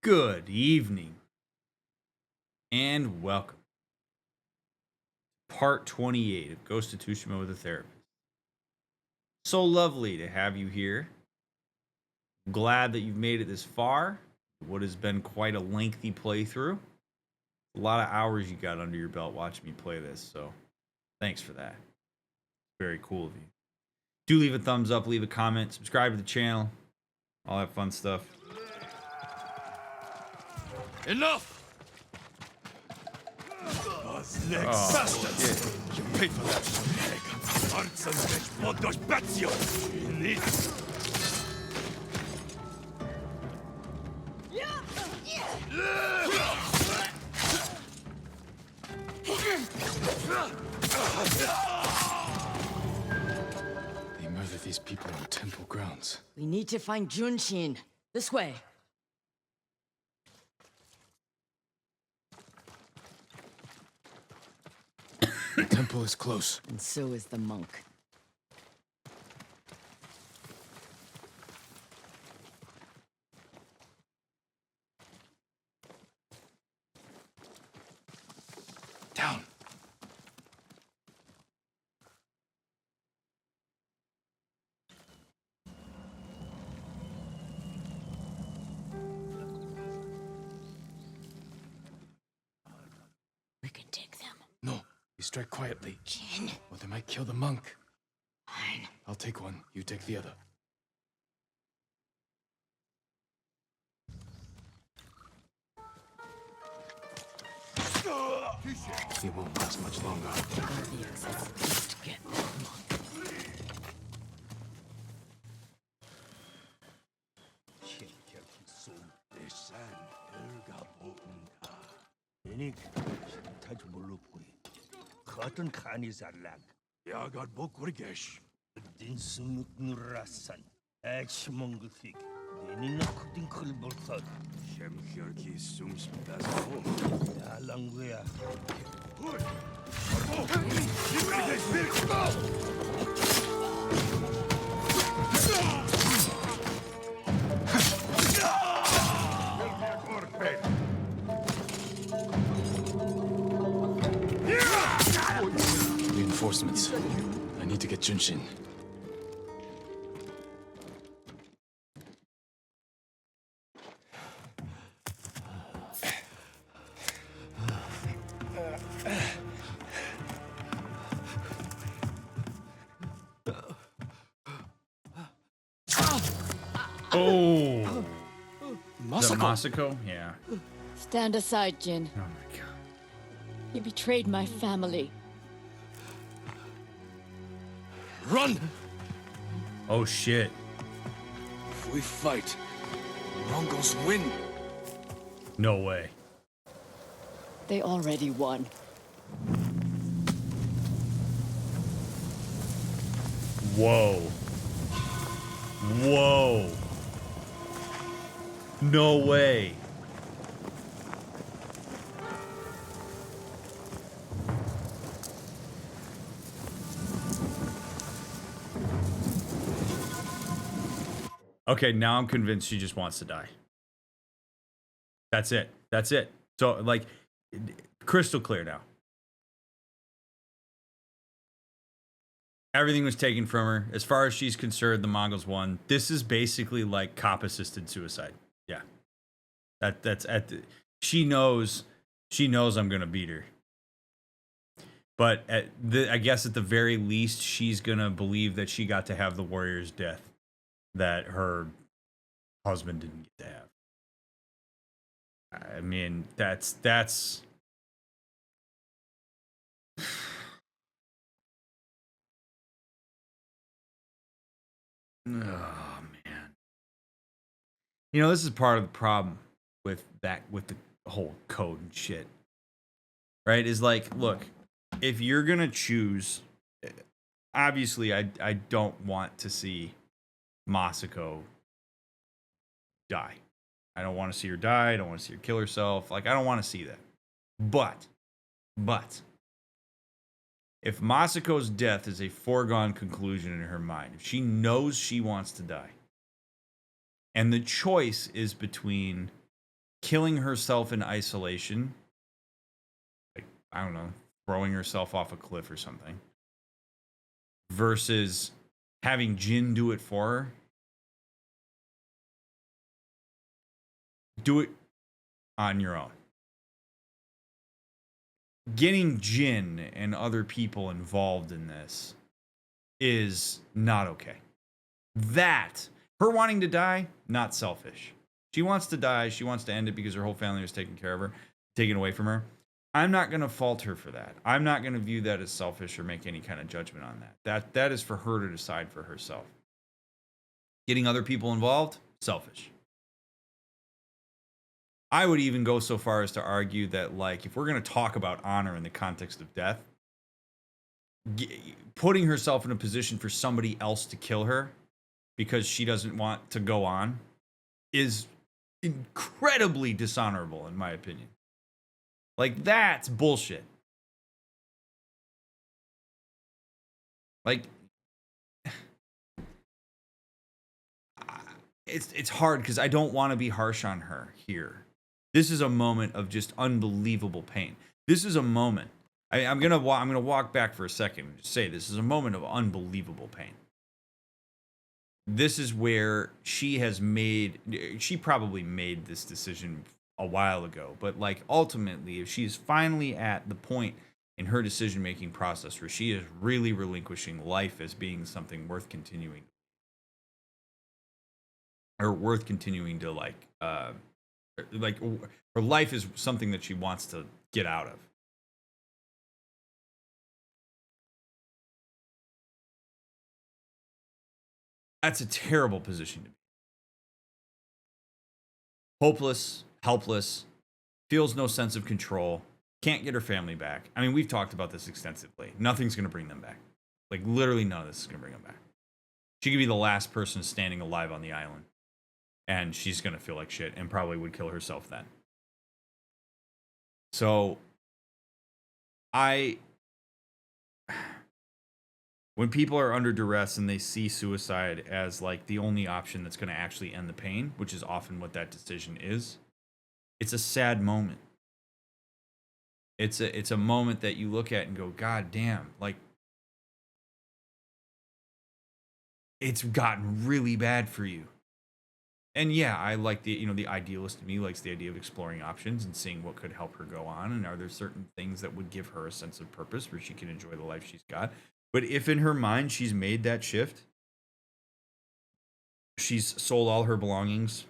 Good evening and welcome. Part 28 of Ghost of Tsushima with a Therapist. So lovely to have you here. Glad that you've made it this far. What has been quite a lengthy playthrough. A lot of hours you got under your belt watching me play this, so thanks for that. Very cool of you. Do leave a thumbs up, leave a comment, subscribe to the channel, all that fun stuff. Enough! Bastards! You paid for that, Egg. Arts and Veg Modos Batzio! They murdered these people on temple grounds. We need to find Junshin. This way. The temple is close. And so is the monk. Down. We can take them. No, we strike quietly. Jin. Or they might kill the monk. Fine. I'll take one, you take the other. It won't last much longer. The exits. Just get the monk. Cotton Khan is a lag. Yagar Bokurigesh. Din Sunuk Nurasan. Ex Mongol thick. Then in a cutting Kulburthod. Shem Hirki Sums Alanguia. Reinforcements. I need to get Junshin. Oh! Is that Masako! Masako? Yeah. Stand aside, Jin. Oh my god. You betrayed my family. Run! Oh shit. If we fight, Mongols win. No way. They already won. Whoa. Whoa. No way. Okay, now I'm convinced she just wants to die. That's it. That's it. So, like, crystal clear now. Everything was taken from her. As far as she's concerned, the Mongols won. This is basically like cop-assisted suicide. Yeah. That's at the, she knows I'm gonna beat her. But I guess at the very least, she's gonna believe that she got to have the warrior's death that her husband didn't get to have. I mean, that's oh man. You know, this is part of the problem with the whole code and shit. Right? Is like, look, if you're gonna choose, obviously I don't want to see Masako die. I don't want to see her die. I don't want to see her kill herself. Like, I don't want to see that. But if Masako's death is a foregone conclusion in her mind, if she knows she wants to die, and the choice is between killing herself in isolation, like, I don't know, throwing herself off a cliff or something, versus having Jin do it for her. Do it on your own. Getting Jin and other people involved in this is not okay. That, her wanting to die, not selfish. She wants to die. She wants to end it because her whole family was taken care of her, taken away from her. I'm not going to fault her for that. I'm not going to view that as selfish or make any kind of judgment on that. That is for her to decide for herself. Getting other people involved, selfish. I would even go so far as to argue that, like, if we're going to talk about honor in the context of death, putting herself in a position for somebody else to kill her because she doesn't want to go on is incredibly dishonorable, in my opinion. Like, that's bullshit. Like, it's hard because I don't want to be harsh on her here. This is a moment of just unbelievable pain. This is a moment. I'm gonna walk back for a second and just say this is a moment of unbelievable pain. This is where she probably made this decision a while ago, but like ultimately, if she's finally at the point in her decision-making process where she is really relinquishing life as being something worth continuing, or worth continuing to like her life is something that she wants to get out of. That's a terrible position to be. Hopeless, helpless, feels no sense of control, can't get her family back. I mean, we've talked about this extensively. Nothing's going to bring them back. Like, literally none of this is going to bring them back. She could be the last person standing alive on the island, and she's going to feel like shit and probably would kill herself then. So, when people are under duress and they see suicide as like the only option that's going to actually end the pain, which is often what that decision is, it's a sad moment. It's a moment that you look at and go, God damn, like, it's gotten really bad for you. And yeah, I like the idealist in me likes the idea of exploring options and seeing what could help her go on. And are there certain things that would give her a sense of purpose where she can enjoy the life she's got? But if in her mind she's made that shift, she's sold all her belongings,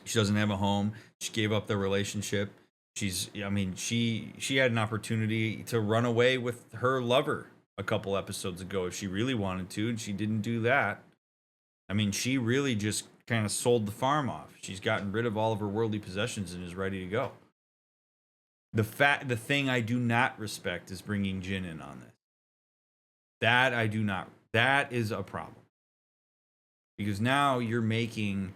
she doesn't have a home, she gave up the relationship, she had an opportunity to run away with her lover a couple episodes ago if she really wanted to, and she didn't do that. I mean, she really just kind of sold the farm off. She's gotten rid of all of her worldly possessions and is ready to go. The thing I do not respect is bringing Jin in on this. That I do not. That is a problem. Because now you're making...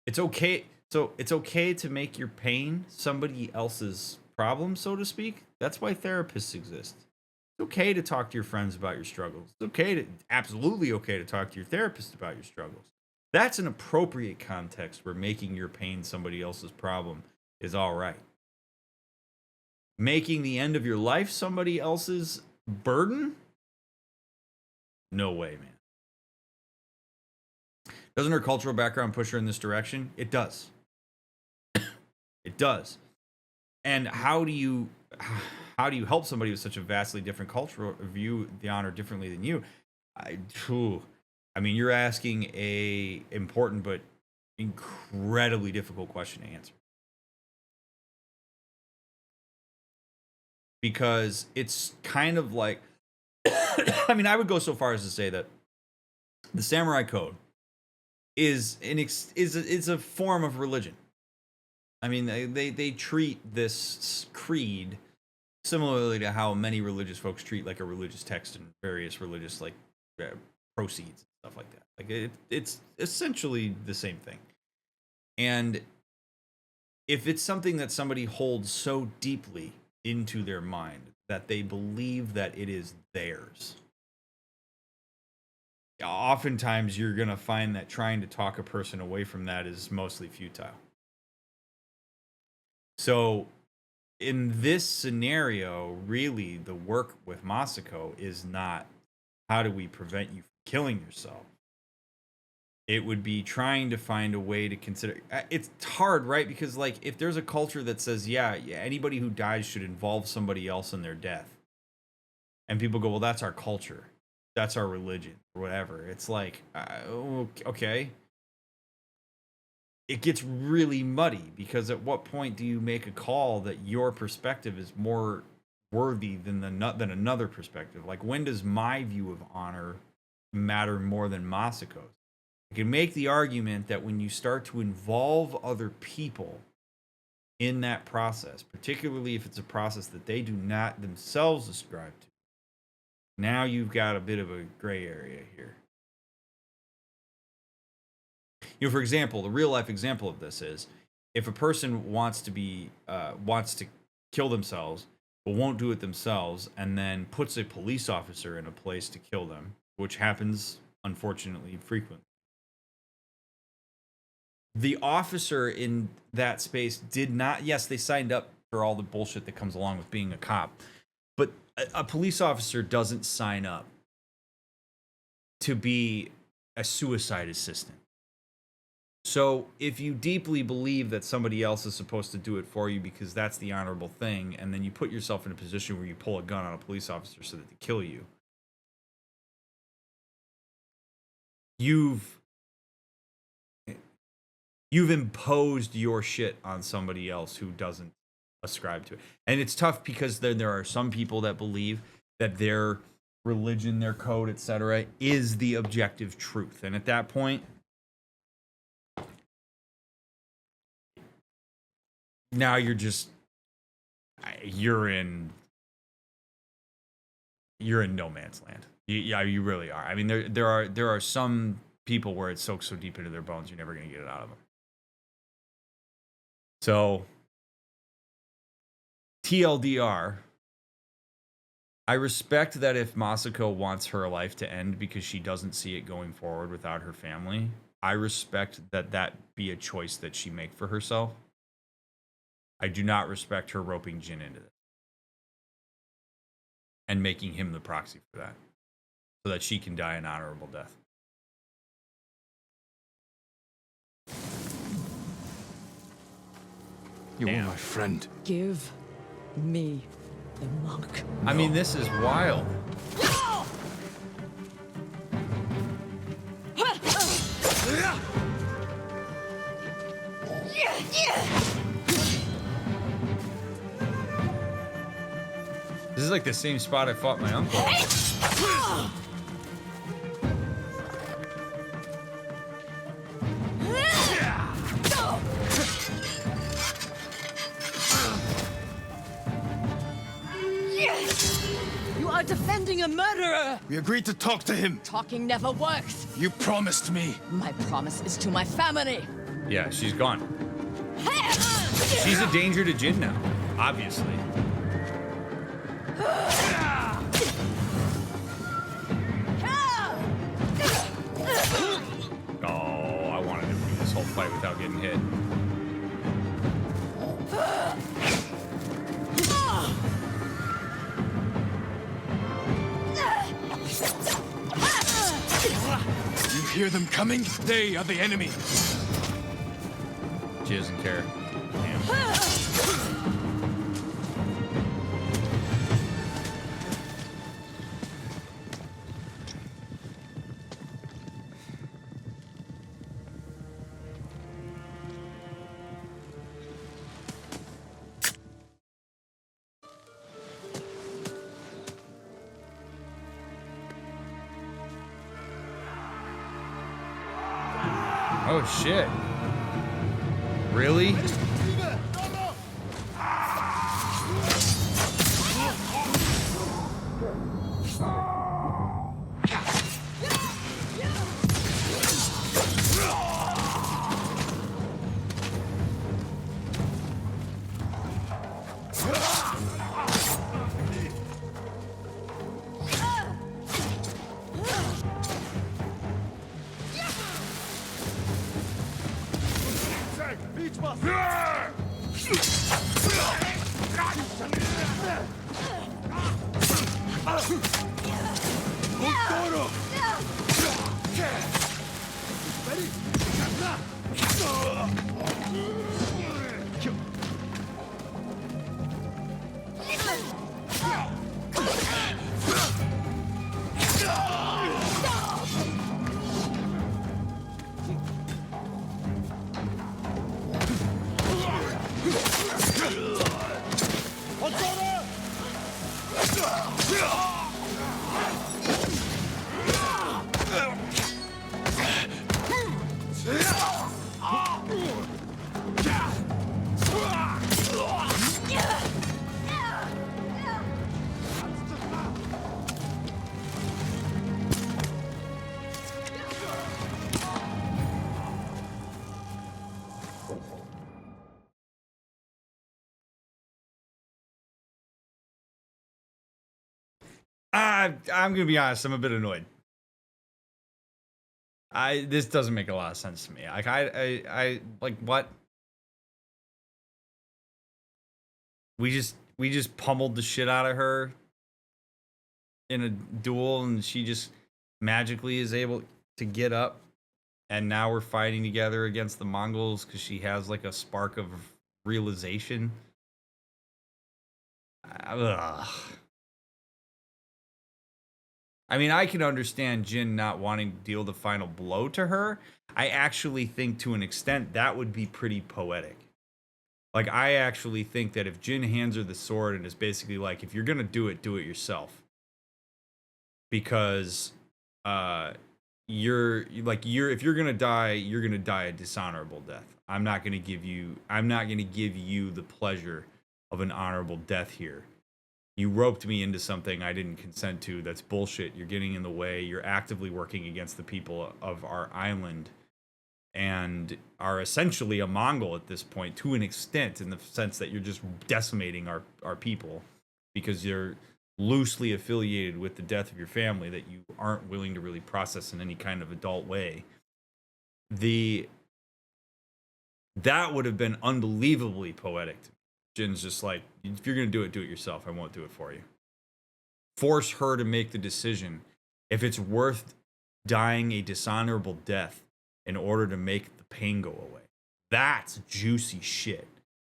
It's okay. So it's okay to make your pain somebody else's problem, so to speak. That's why therapists exist. It's okay to talk to your friends about your struggles. It's absolutely okay to talk to your therapist about your struggles. That's an appropriate context where making your pain somebody else's problem is all right. Making the end of your life somebody else's burden? No way, man. Doesn't her cultural background push her in this direction? It does. It does. And how do you help somebody with such a vastly different cultural view the honor differently than you? I mean, you're asking a important but incredibly difficult question to answer. Because it's kind of like, I mean, I would go so far as to say that the Samurai Code is a form of religion. I mean, they treat this creed similarly to how many religious folks treat like a religious text and various religious proceeds and stuff like that. Like it's essentially the same thing. And if it's something that somebody holds so deeply into their mind that they believe that it is theirs, oftentimes you're going to find that trying to talk a person away from that is mostly futile. So in this scenario, really the work with Masako is not how do we prevent you from killing yourself. It would be trying to find a way to consider. It's hard, right? Because like if there's a culture that says, yeah, anybody who dies should involve somebody else in their death, and people go, well, that's our culture, that's our religion, or whatever. It's like, okay. It gets really muddy because at what point do you make a call that your perspective is more worthy than another perspective? Like, when does my view of honor matter more than Masako's? You can make the argument that when you start to involve other people in that process, particularly if it's a process that they do not themselves ascribe to, now you've got a bit of a gray area here. You know, for example, the real life example of this is if a person wants to kill themselves, but won't do it themselves, and then puts a police officer in a place to kill them, which happens unfortunately frequently. The officer in that space did not, yes, they signed up for all the bullshit that comes along with being a cop, but a police officer doesn't sign up to be a suicide assistant. So if you deeply believe that somebody else is supposed to do it for you because that's the honorable thing, and then you put yourself in a position where you pull a gun on a police officer so that they kill you, you've imposed your shit on somebody else who doesn't ascribe to it. And it's tough because there are some people that believe that their religion, their code, etc., is the objective truth. And at that point, now you're in no man's land. You really are. I mean, there are some people where it soaks so deep into their bones you're never going to get it out of them. So TLDR, I respect that if Masako wants her life to end because she doesn't see it going forward without her family, I respect that be a choice that she make for herself. I do not respect her roping Jin into this and making him the proxy for that so that she can die an honorable death. You were my friend. Give me the monk. I mean, this is wild. This is like the same spot I fought my uncle. You are defending a murderer! We agreed to talk to him. Talking never works. You promised me. My promise is to my family. Yeah, she's gone. She's a danger to Jin now, obviously. Oh, I wanted to do this whole fight without getting hit. You hear them coming? They are the enemy. She doesn't care. Damn. Oh shit. Really? I'm gonna be honest. I'm a bit annoyed. This doesn't make a lot of sense to me. Like I like what? We just pummeled the shit out of her in a duel, and she just magically is able to get up, and now we're fighting together against the Mongols because she has like a spark of realization. Ugh. I mean, I can understand Jin not wanting to deal the final blow to her. I actually think to an extent that would be pretty poetic. Like, I actually think that if Jin hands her the sword and is basically like, if you're going to do it yourself. Because if you're going to die, you're going to die a dishonorable death. I'm not going to give you the pleasure of an honorable death here. You roped me into something I didn't consent to. That's bullshit. You're getting in the way. You're actively working against the people of our island and are essentially a Mongol at this point to an extent, in the sense that you're just decimating our people because you're loosely affiliated with the death of your family that you aren't willing to really process in any kind of adult way. That would have been unbelievably poetic to me. Jin's just like, if you're going to do it yourself. I won't do it for you. Force her to make the decision if it's worth dying a dishonorable death in order to make the pain go away. That's juicy shit.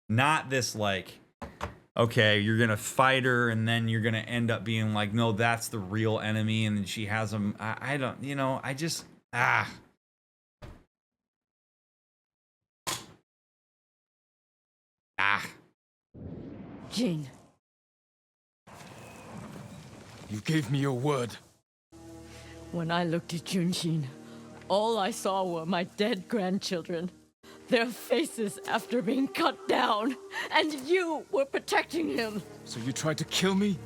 Not this like, okay, you're going to fight her and then you're going to end up being like, no, that's the real enemy. And then she has them. I don't, I just, Jin. You gave me your word. When I looked at Junshin, all I saw were my dead grandchildren. Their faces after being cut down. And you were protecting him. So you tried to kill me?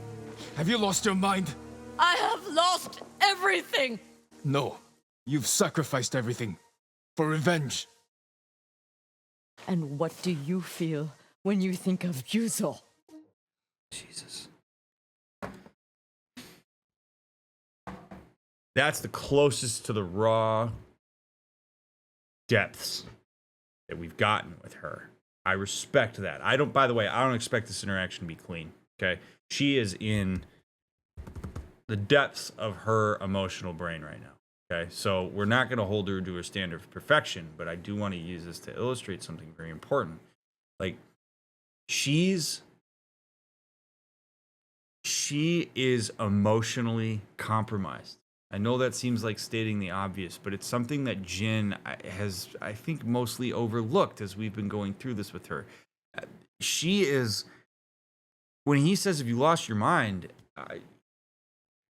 Have you lost your mind? I have lost everything. No. You've sacrificed everything. For revenge. And what do you feel when you think of Yuzo? Jesus. That's the closest to the raw depths that we've gotten with her. I respect that. By the way, I don't expect this interaction to be clean. Okay. She is in the depths of her emotional brain right now. Okay. So we're not going to hold her to a standard of perfection, but I do want to use this to illustrate something very important. Like, she is emotionally compromised. I know that seems like stating the obvious, but it's something that Jin has, I think, mostly overlooked as we've been going through this with her. She is, when he says, if you lost your mind,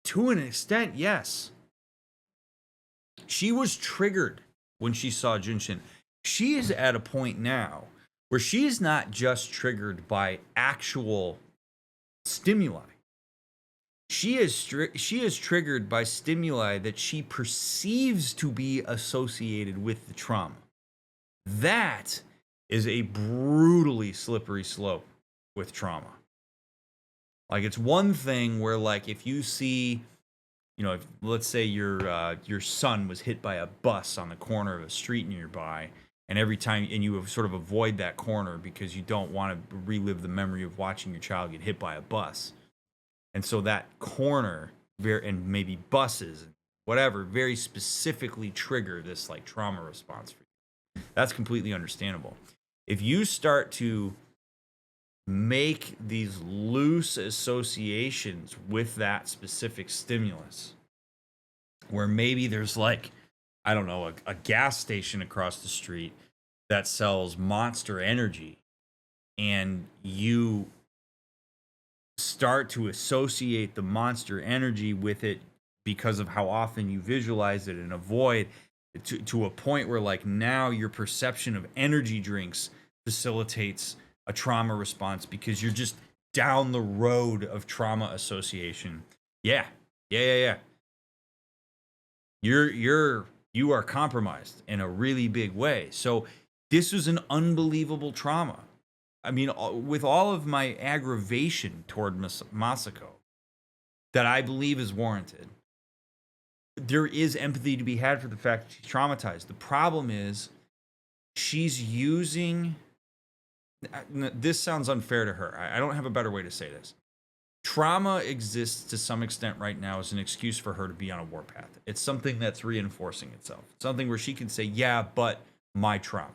to an extent, yes. She was triggered when she saw Junshin. She is at a point now where she is not just triggered by actual stimuli. She is triggered by stimuli that she perceives to be associated with the trauma. That is a brutally slippery slope with trauma. Like, it's one thing where, like, if you see, if, let's say your son was hit by a bus on the corner of a street nearby, And every time, and you sort of avoid that corner because you don't want to relive the memory of watching your child get hit by a bus. And so that corner, and maybe buses, whatever, very specifically trigger this like trauma response for you. That's completely understandable. If you start to make these loose associations with that specific stimulus, where maybe there's like, I don't know, a gas station across the street that sells Monster Energy, and you start to associate the Monster Energy with it because of how often you visualize it and avoid to a point where like now your perception of energy drinks facilitates a trauma response because you're just down the road of trauma association. Yeah. You are compromised in a really big way. So this was an unbelievable trauma. I mean, with all of my aggravation toward Masako that I believe is warranted, there is empathy to be had for the fact that she's traumatized. The problem is she's using, this sounds unfair to her. I don't have a better way to say this. Trauma exists to some extent right now as an excuse for her to be on a warpath. It's something that's reinforcing itself. Something where she can say, yeah, but my trauma.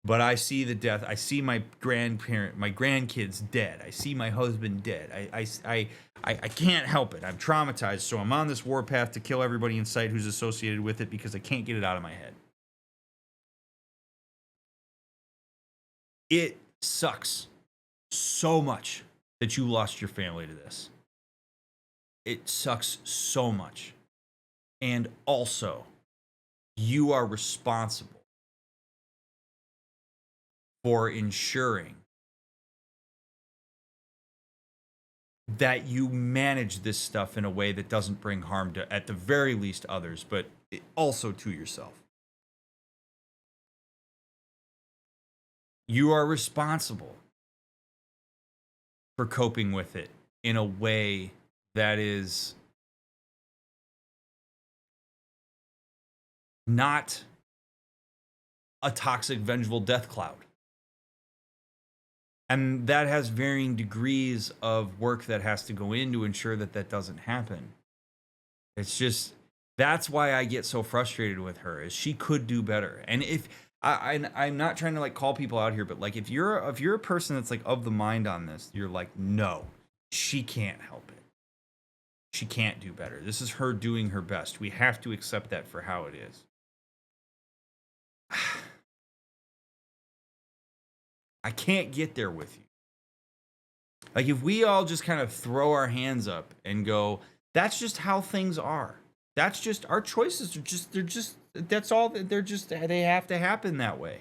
But I see the death. I see my grandkids dead. I see my husband dead. I can't help it. I'm traumatized, so I'm on this warpath to kill everybody in sight who's associated with it because I can't get it out of my head. It sucks so much that you lost your family to this. It sucks so much. And also, you are responsible for ensuring that you manage this stuff in a way that doesn't bring harm to, at the very least, others, but also to yourself. You are responsible for coping with it in a way that is not a toxic, vengeful death cloud. And that has varying degrees of work that has to go in to ensure that that doesn't happen. It's just, that's why I get so frustrated with her, is she could do better. And if I'm not trying to like call people out here, but like if you're a person that's like of the mind on this, you're like, no, she can't help it. She can't do better. This is her doing her best. We have to accept that for how it is. I can't get there with you. Like if we all just kind of throw our hands up and go, that's just how things are. That's just our choices that's all, they have to happen that way.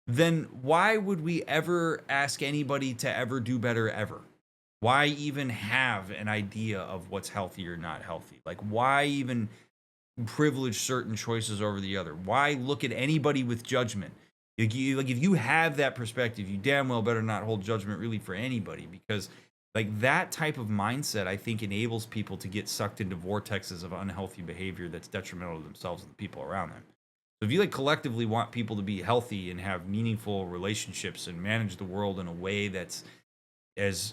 Then why would we ever ask anybody to ever do better ever? Why even have an idea of what's healthy or not healthy? Like why even privilege certain choices over the other? Why look at anybody with judgment? Like if you have that perspective, you damn well better not hold judgment really for anybody, because like that type of mindset, I think, enables people to get sucked into vortexes of unhealthy behavior that's detrimental to themselves and the people around them. So if you like collectively want people to be healthy and have meaningful relationships and manage the world in a way that's as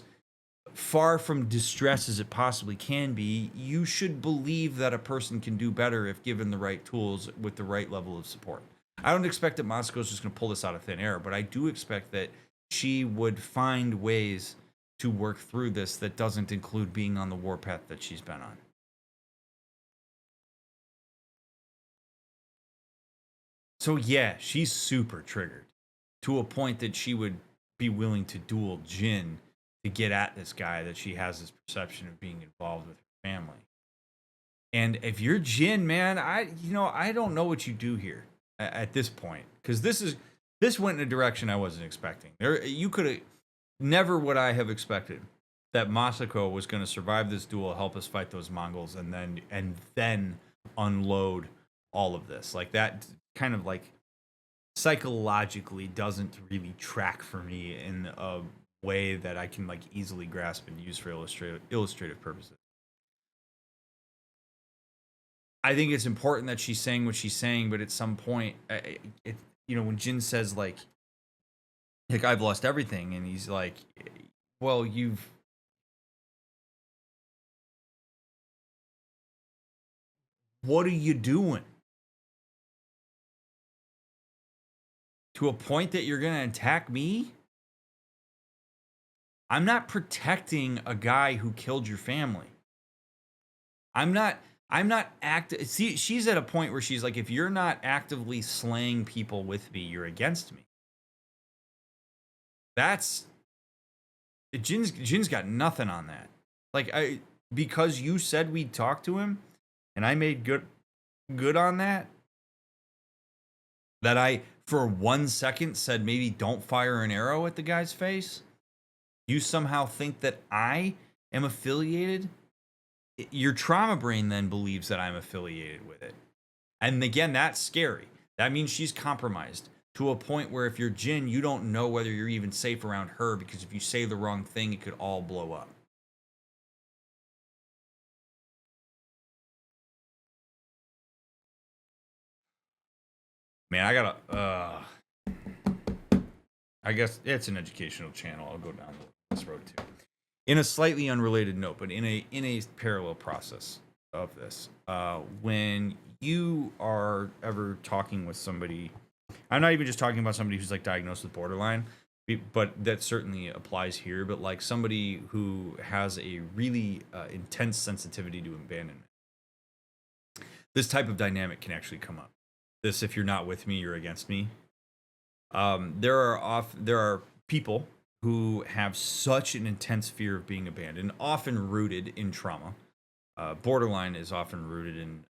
far from distress as it possibly can be, you should believe that a person can do better if given the right tools with the right level of support. I don't expect that Moscow's just going to pull this out of thin air, but I do expect that she would find ways to work through this that doesn't include being on the warpath that she's been on. So yeah, she's super triggered to a point that she would be willing to duel Jin to get at this guy that she has this perception of being involved with her family. And if you're Jin, man, I don't know what you do here at this point, because this went in a direction I wasn't expecting. You could have never would I have expected that Masako was going to survive this duel, help us fight those Mongols, and then unload all of this. Like that kind of like psychologically doesn't really track for me in a way that I can like easily grasp and use for illustrative purposes. I think it's important that she's saying what she's saying, but at some point, when Jin says like I've lost everything, and he's like, well, what are you doing? To a point that you're gonna attack me? I'm not protecting a guy who killed your family. I'm not see, she's at a point where she's like, if you're not actively slaying people with me, you're against me. That's Jin's got nothing on that. Like, because you said we'd talk to him and I made good on that I for 1 second said maybe don't fire an arrow at the guy's face, you somehow think that I am affiliated? Your trauma brain then believes that I'm affiliated with it. And again, that's scary. That means she's compromised to a point where if you're Jin, you don't know whether you're even safe around her, because if you say the wrong thing, it could all blow up. Man, I guess it's an educational channel. I'll go down this road too. In a slightly unrelated note, but in a parallel process of this, when you are ever talking with somebody, I'm not even just talking about somebody who's like diagnosed with borderline, but that certainly applies here. But like somebody who has a really intense sensitivity to abandonment, this type of dynamic can actually come up. This, if you're not with me, you're against me. There are people who have such an intense fear of being abandoned, often rooted in trauma. Borderline is often rooted in,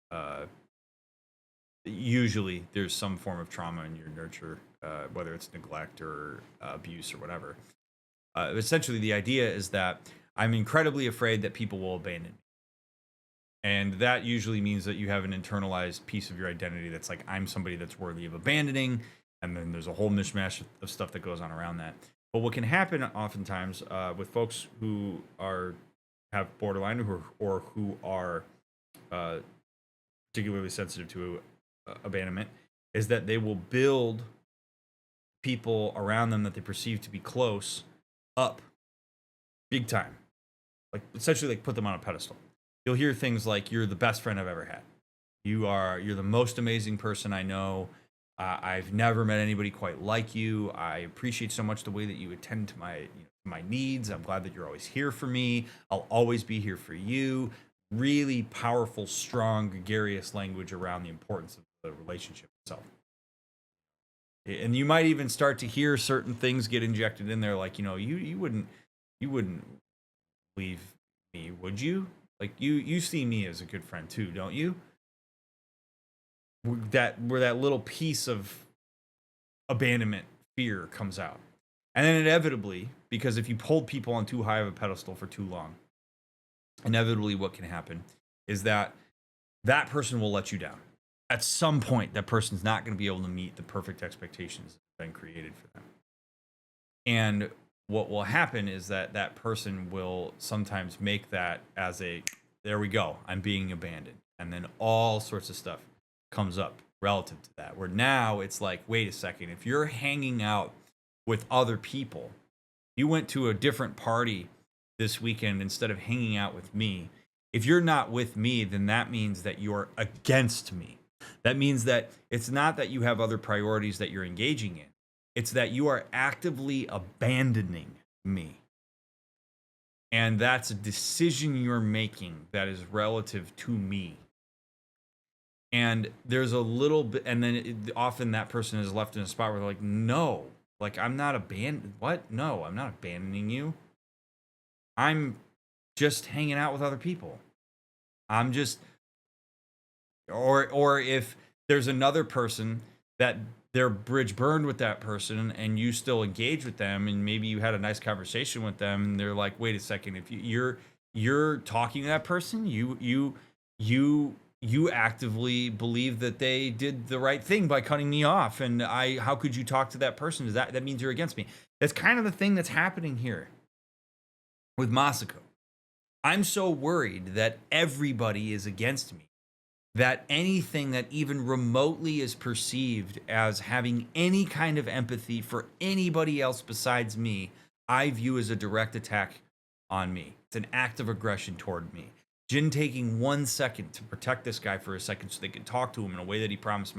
usually there's some form of trauma in your nurture, whether it's neglect or abuse or whatever. Essentially, the idea is that I'm incredibly afraid that people will abandon me. And that usually means that you have an internalized piece of your identity that's like, I'm somebody that's worthy of abandoning. And then there's a whole mishmash of stuff that goes on around that. But what can happen oftentimes with folks who have borderline or who are particularly sensitive to abandonment is that they will build people around them that they perceive to be close up big time. Like essentially like put them on a pedestal. You'll hear things like, you're the best friend I've ever had. You're the most amazing person I know. I've never met anybody quite like you. I appreciate so much the way that you attend to my needs. I'm glad that you're always here for me. I'll always be here for you. Really powerful, strong, gregarious language around the importance of the relationship itself. And you might even start to hear certain things get injected in there, like, you wouldn't leave me, would you? Like you see me as a good friend too, don't you? Where that little piece of abandonment fear comes out. And then inevitably, because if you hold people on too high of a pedestal for too long, inevitably what can happen is that person will let you down. At some point, that person's not going to be able to meet the perfect expectations that have been created for them. And what will happen is that person will sometimes make that as there we go, I'm being abandoned. And then all sorts of stuff comes up relative to that, where now it's like, wait a second, if you're hanging out with other people, you went to a different party this weekend instead of hanging out with me. If you're not with me, then that means that you're against me. That means that it's not that you have other priorities that you're engaging in. It's that you are actively abandoning me. And that's a decision you're making that is relative to me. And there's a little bit, and then often that person is left in a spot where they're like, no, like I'm not abandoned. What? No, I'm not abandoning you. I'm just hanging out with other people. I'm just, or if there's another person that their bridge burned with that person and you still engage with them and maybe you had a nice conversation with them and they're like, wait a second, if you're talking to that person, you actively believe that they did the right thing by cutting me off, and how could you talk to that person? That means you're against me. That's kind of the thing that's happening here with Masako. I'm so worried that everybody is against me that anything that even remotely is perceived as having any kind of empathy for anybody else besides me, I view as a direct attack on me. It's an act of aggression toward me. Jin taking 1 second to protect this guy for a second so they could talk to him in a way that he promised,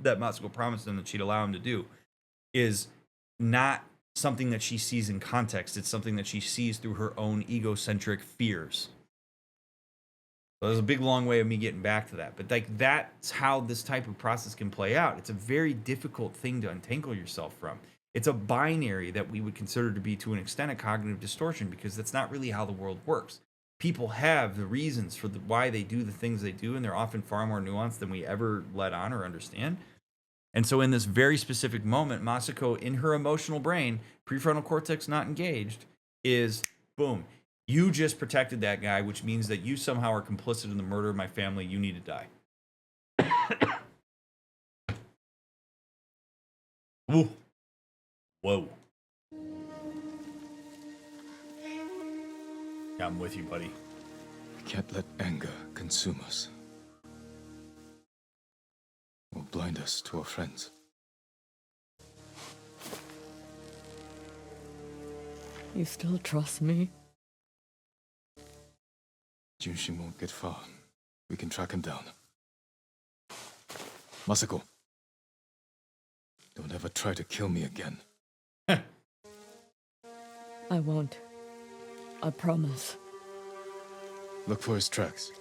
that Matsuko promised him that she'd allow him to do, is not something that she sees in context. It's something that she sees through her own egocentric fears. So there's a big long way of me getting back to that. But like, that's how this type of process can play out. It's a very difficult thing to untangle yourself from. It's a binary that we would consider to be, to an extent, a cognitive distortion, because that's not really how the world works. People have the reasons for why they do the things they do, and they're often far more nuanced than we ever let on or understand. And so in this very specific moment, Masako, in her emotional brain, prefrontal cortex not engaged, is boom. You just protected that guy, which means that you somehow are complicit in the murder of my family. You need to die. Ooh. Whoa. Yeah, I'm with you, buddy. We can't let anger consume us. Or blind us to our friends. You still trust me? Junshin won't get far. We can track him down. Masako. Don't ever try to kill me again. I won't. I promise. Look for his tracks.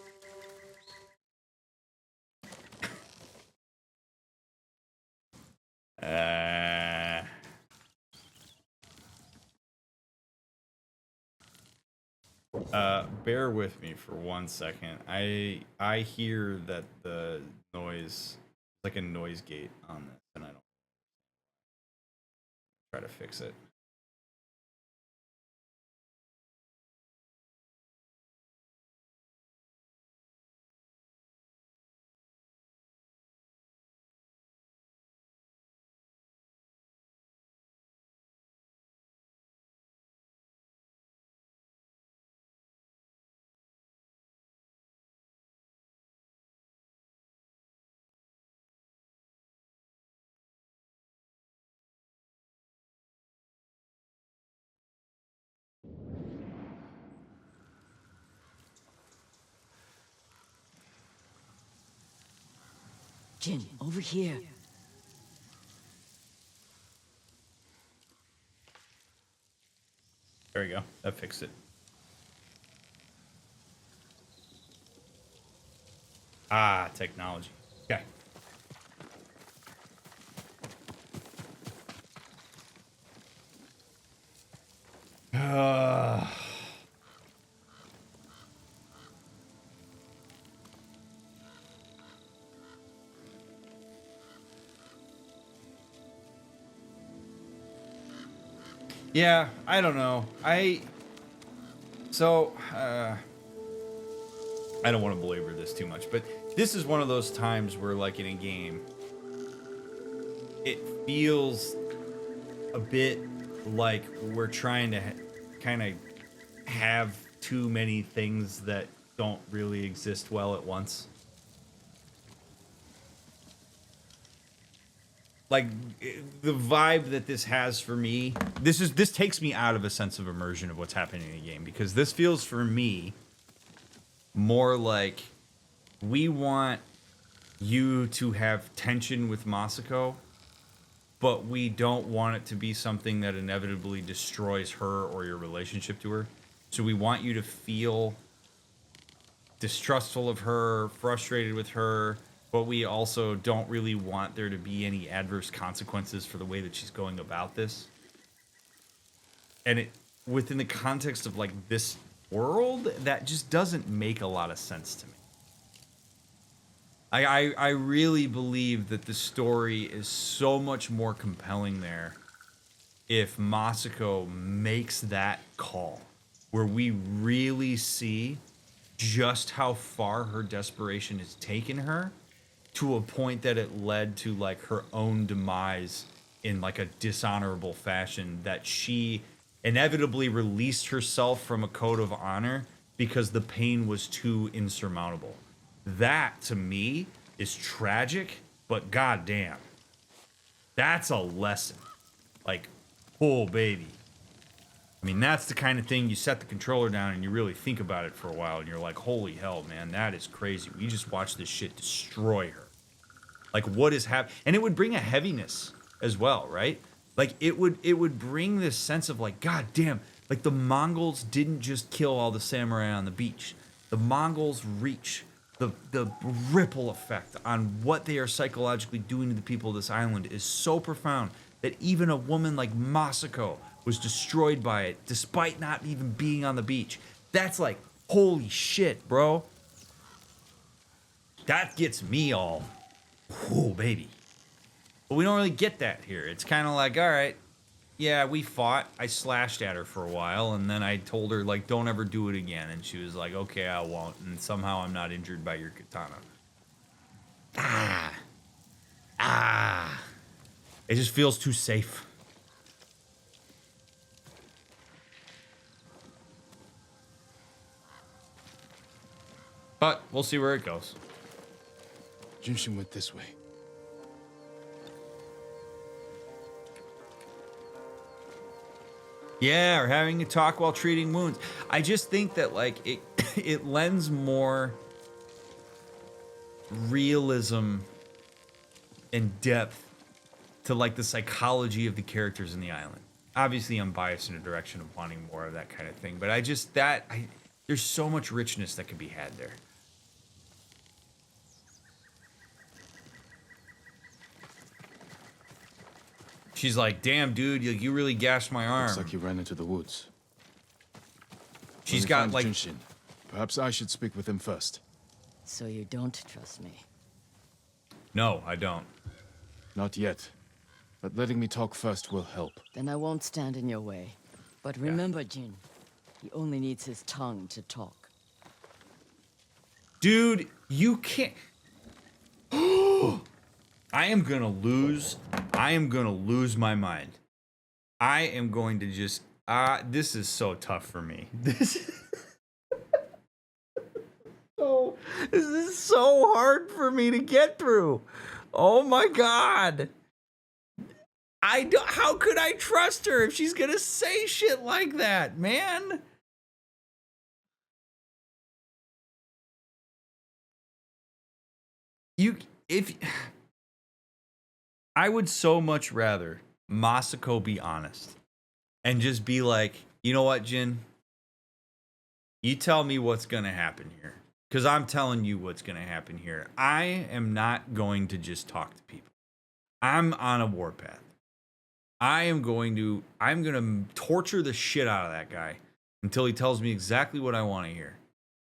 Bear with me for 1 second. I hear that the noise, like a noise gate on this, and I don't try to fix it. Jin, over here. There we go. That fixed it. Ah, technology. Okay. Yeah, I don't know. I don't want to belabor this too much, but this is one of those times where, like, in a game, it feels a bit like we're trying to kind of have too many things that don't really exist well at once. Like, the vibe that this has for me, this takes me out of a sense of immersion of what's happening in the game, because this feels for me more like we want you to have tension with Masako, but we don't want it to be something that inevitably destroys her or your relationship to her. So we want you to feel distrustful of her, frustrated with her, but we also don't really want there to be any adverse consequences for the way that she's going about this. And it, within the context of, like, this world, that just doesn't make a lot of sense to me. I really believe that the story is so much more compelling there if Masako makes that call, where we really see just how far her desperation has taken her, to a point that it led to, like, her own demise in, like, a dishonorable fashion, that she inevitably released herself from a code of honor because the pain was too insurmountable. That, to me, is tragic, but goddamn. That's a lesson. Like, oh, baby. I mean, that's the kind of thing you set the controller down and you really think about it for a while, and you're like, holy hell, man, that is crazy. We just watched this shit destroy her. Like, what is happening? And it would bring a heaviness as well, right? Like, it would bring this sense of, like, god damn, like, the Mongols didn't just kill all the samurai on the beach. The Mongols' reach, the ripple effect on what they are psychologically doing to the people of this island is so profound that even a woman like Masako was destroyed by it, despite not even being on the beach. That's like, holy shit, bro. That gets me all, whoa, baby. But we don't really get that here. It's kind of like, all right, yeah, we fought. I slashed at her for a while, and then I told her, like, don't ever do it again. And she was like, okay, I won't. And somehow I'm not injured by your katana. It just feels too safe. But we'll see where it goes. Junshin went this way. Yeah, or having a talk while treating wounds. I just think that, like, it lends more realism and depth to, like, the psychology of the characters in the island. Obviously, I'm biased in a direction of wanting more of that kind of thing, but there's so much richness that could be had there. She's like, damn, dude, you really gashed my arm. Looks like you ran into the woods. She's When we got, find like... Junshin, perhaps I should speak with him first. So you don't trust me? No, I don't. Not yet. But letting me talk first will help. Then I won't stand in your way. But remember, Jin, he only needs his tongue to talk. Dude, you can't... I am gonna lose my mind. I am going to just... this is so tough for me. This is so hard for me to get through. Oh my god. How could I trust her if she's gonna say shit like that, man? I would so much rather Masako be honest and just be like, you know what, Jin? You tell me what's going to happen here. Because I'm telling you what's going to happen here. I am not going to just talk to people. I'm on a warpath. I'm going to torture the shit out of that guy until he tells me exactly what I want to hear.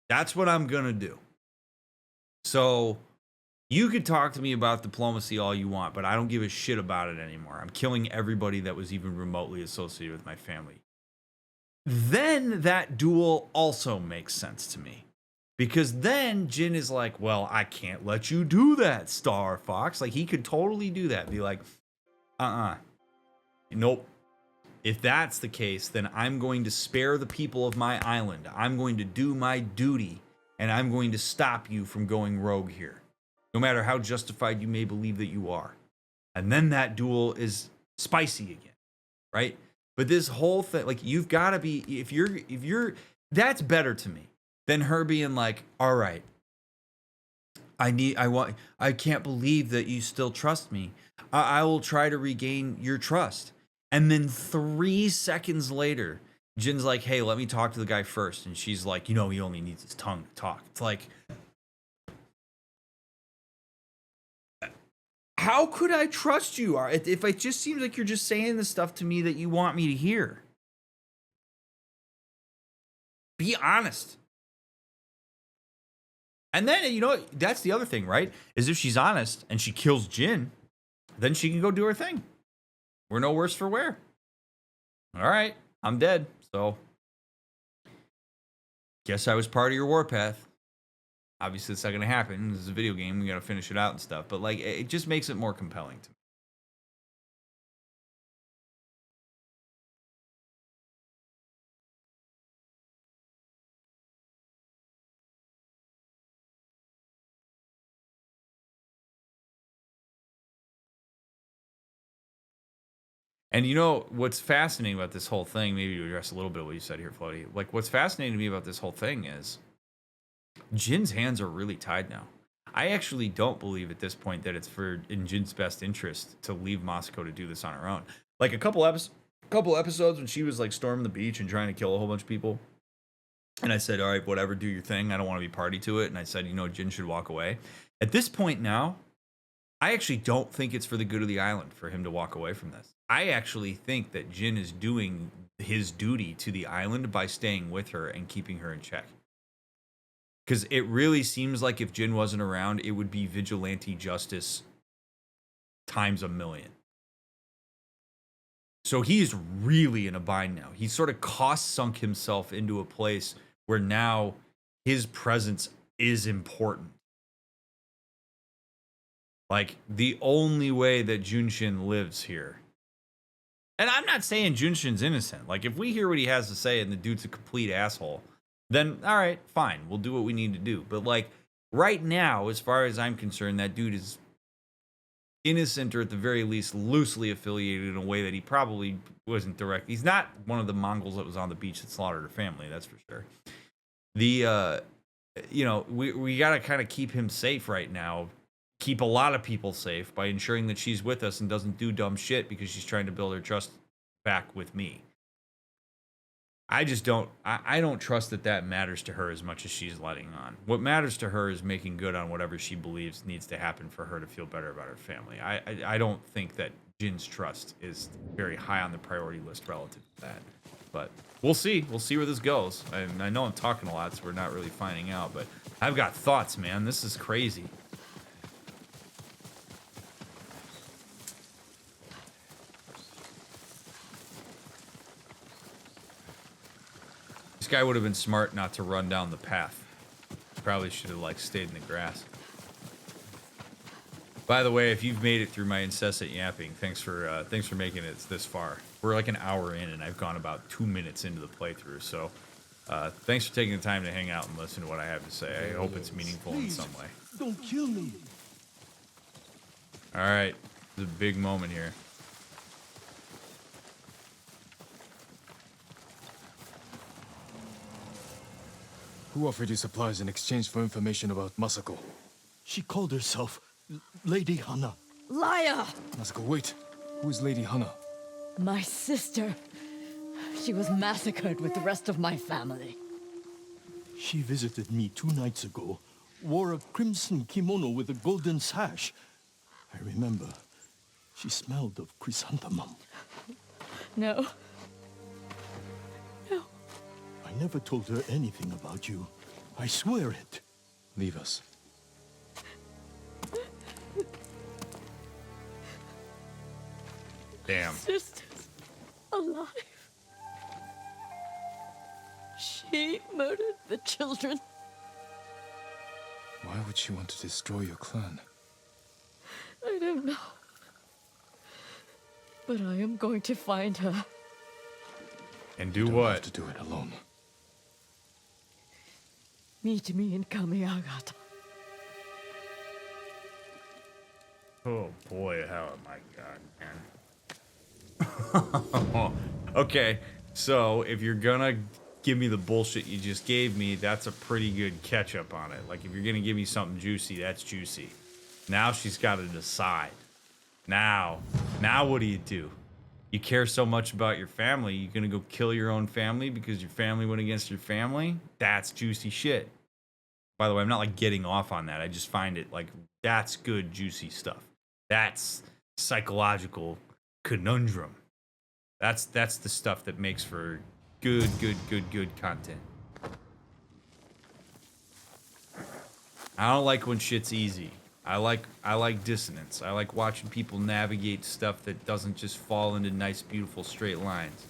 That's what I'm going to do. So... you could talk to me about diplomacy all you want, but I don't give a shit about it anymore. I'm killing everybody that was even remotely associated with my family. Then that duel also makes sense to me. Because then Jin is like, well, I can't let you do that, Star Fox. Like, he could totally do that. Be like, nope. If that's the case, then I'm going to spare the people of my island. I'm going to do my duty, and I'm going to stop you from going rogue here. No matter how justified you may believe that you are. And then that duel is spicy again, right? But this whole thing, like, you've got to be, if you're, that's better to me than her being like, all right, I can't believe that you still trust me. I will try to regain your trust. And then 3 seconds later, Jin's like, hey, let me talk to the guy first. And she's like, he only needs his tongue to talk. It's like, how could I trust you if it just seems like you're just saying the stuff to me that you want me to hear? Be honest. And then, that's the other thing, right? Is if she's honest and she kills Jin, then she can go do her thing. We're no worse for wear. All right, I'm dead. So, guess I was part of your warpath. Obviously, it's not going to happen. This is a video game. We got to finish it out and stuff. But, like, it just makes it more compelling to me. And you know what's fascinating about this whole thing, maybe to address a little bit of what you said here, Floaty. Like, what's fascinating to me about this whole thing is Jin's hands are really tied now. I actually don't believe at this point that it's in Jin's best interest to leave Moscow to do this on her own. Like a couple episodes when she was like storming the beach and trying to kill a whole bunch of people. And I said, all right, whatever, do your thing. I don't want to be party to it. And I said, Jin should walk away. At this point now, I actually don't think it's for the good of the island for him to walk away from this. I actually think that Jin is doing his duty to the island by staying with her and keeping her in check. Because it really seems like if Jin wasn't around, it would be vigilante justice times a million. So he is really in a bind now. He sort of cost-sunk himself into a place where now his presence is important. Like, the only way that Junshin lives here. And I'm not saying Junshin's innocent. Like, if we hear what he has to say and the dude's a complete asshole, then, all right, fine. We'll do what we need to do. But, like, right now, as far as I'm concerned, that dude is innocent, or at the very least loosely affiliated in a way that he probably wasn't direct. He's not one of the Mongols that was on the beach that slaughtered her family, that's for sure. The we got to kind of keep him safe right now, keep a lot of people safe by ensuring that she's with us and doesn't do dumb shit because she's trying to build her trust back with me. I just don't trust that matters to her as much as she's letting on. What matters to her is making good on whatever she believes needs to happen for her to feel better about her family. I don't think that Jin's trust is very high on the priority list relative to that. But we'll see. We'll see where this goes. I know I'm talking a lot, so we're not really finding out. But I've got thoughts, man. This is crazy. This guy would have been smart not to run down the path. Probably should have like stayed in the grass. By the way, if you've made it through my incessant yapping, thanks for making it this far. We're like an hour in, and I've gone about 2 minutes into the playthrough. So, thanks for taking the time to hang out and listen to what I have to say. I hope it's meaningful in some way. Don't kill me. All right, this is a big moment here. Who offered you supplies in exchange for information about Masako? She called herself Lady Hana. Liar! Masako, wait. Who is Lady Hana? My sister. She was massacred with the rest of my family. She visited me 2 nights ago, wore a crimson kimono with a golden sash. I remember. She smelled of chrysanthemum. No. No. I never told her anything about you. I swear it. Leave us. Damn. Sister's alive. She murdered the children. Why would she want to destroy your clan? I don't know. But I am going to find her. And do You don't what? have to do it alone. Meet me in Kamiagata. Oh boy, oh my god, man. Okay, so if you're gonna give me the bullshit you just gave me, that's a pretty good catch-up on it. Like, if you're gonna give me something juicy, that's juicy. Now she's got to decide. Now what do? You care so much about your family, you're gonna go kill your own family because your family went against your family? That's juicy shit. By the way, I'm not like getting off on that. I just find it like, that's good, juicy stuff. That's psychological conundrum. That's the stuff that makes for good content. I don't like when shit's easy. I like dissonance. I like watching people navigate stuff that doesn't just fall into nice, beautiful straight lines.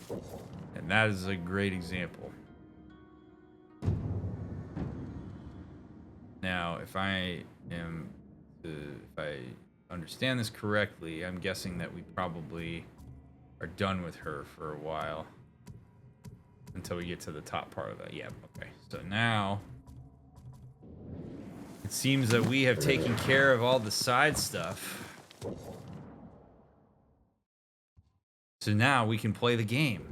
And that is a great example. Now, if I understand this correctly, I'm guessing that we probably are done with her for a while until we get to the top part of that. Yeah, okay. So now it seems that we have taken care of all the side stuff. So now we can play the game.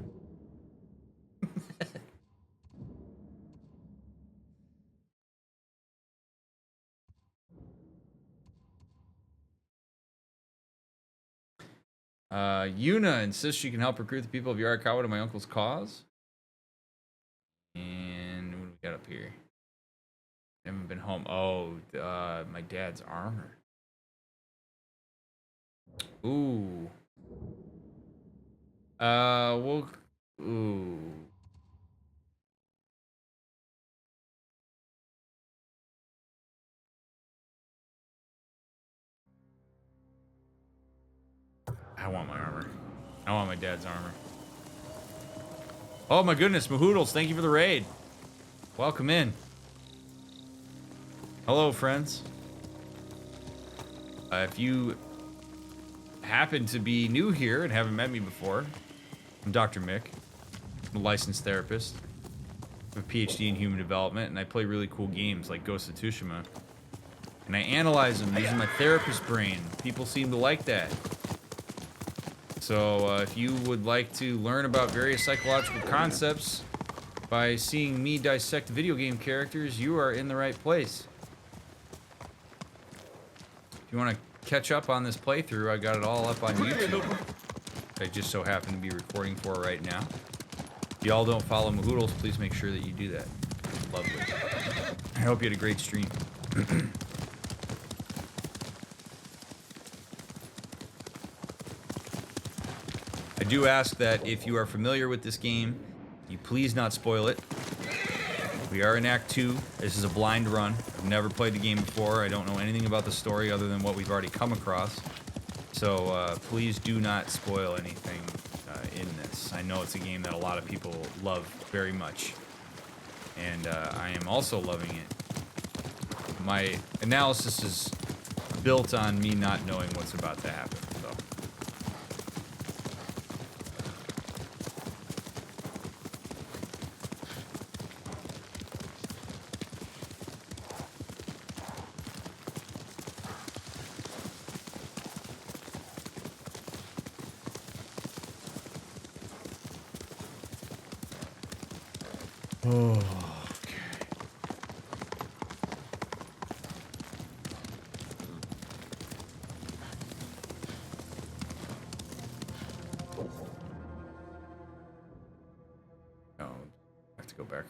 Yuna insists she can help recruit the people of Yarikawa to my uncle's cause. And what do we got up here? Haven't been home. Oh, my dad's armor. Ooh. Well, ooh. I want my armor. I want my dad's armor. Oh my goodness, Mahoodles, thank you for the raid. Welcome in. Hello, friends. If you happen to be new here and haven't met me before, I'm DrMick. I'm a licensed therapist. I have a PhD in human development, and I play really cool games like Ghost of Tsushima. And I analyze them using my therapist brain. People seem to like that. So if you would like to learn about various psychological concepts by seeing me dissect video game characters, you are in the right place. If you want to catch up on this playthrough, I got it all up on YouTube. I just so happen to be recording for right now. If y'all don't follow Mahoodles, please make sure that you do that. Lovely. I hope you had a great stream. I do ask that if you are familiar with this game, you please not spoil it. We are in Act 2. This is a blind run. I've never played the game before. I don't know anything about the story other than what we've already come across. So please do not spoil anything in this. I know it's a game that a lot of people love very much. And I am also loving it. My analysis is built on me not knowing what's about to happen. So.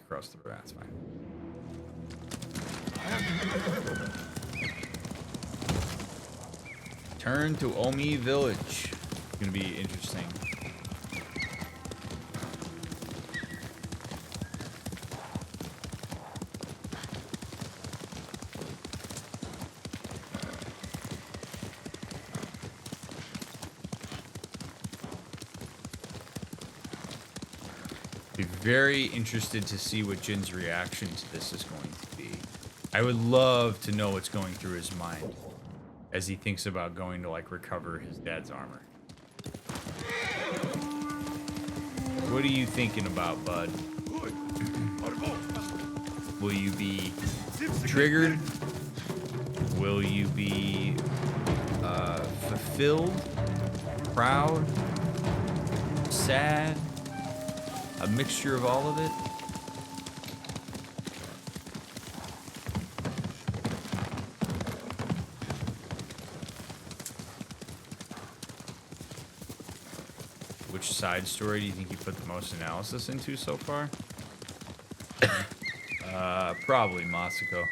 Across the road. That's fine. Turn to Omi Village. It's gonna be interesting. Very interested to see what Jin's reaction to this is going to be. I would love to know what's going through his mind as he thinks about going to like recover his dad's armor. What are you thinking about, bud? Will you be triggered? Will you be fulfilled? Proud? Sad? A mixture of all of it? Which side story do you think you put the most analysis into so far? Probably Masako.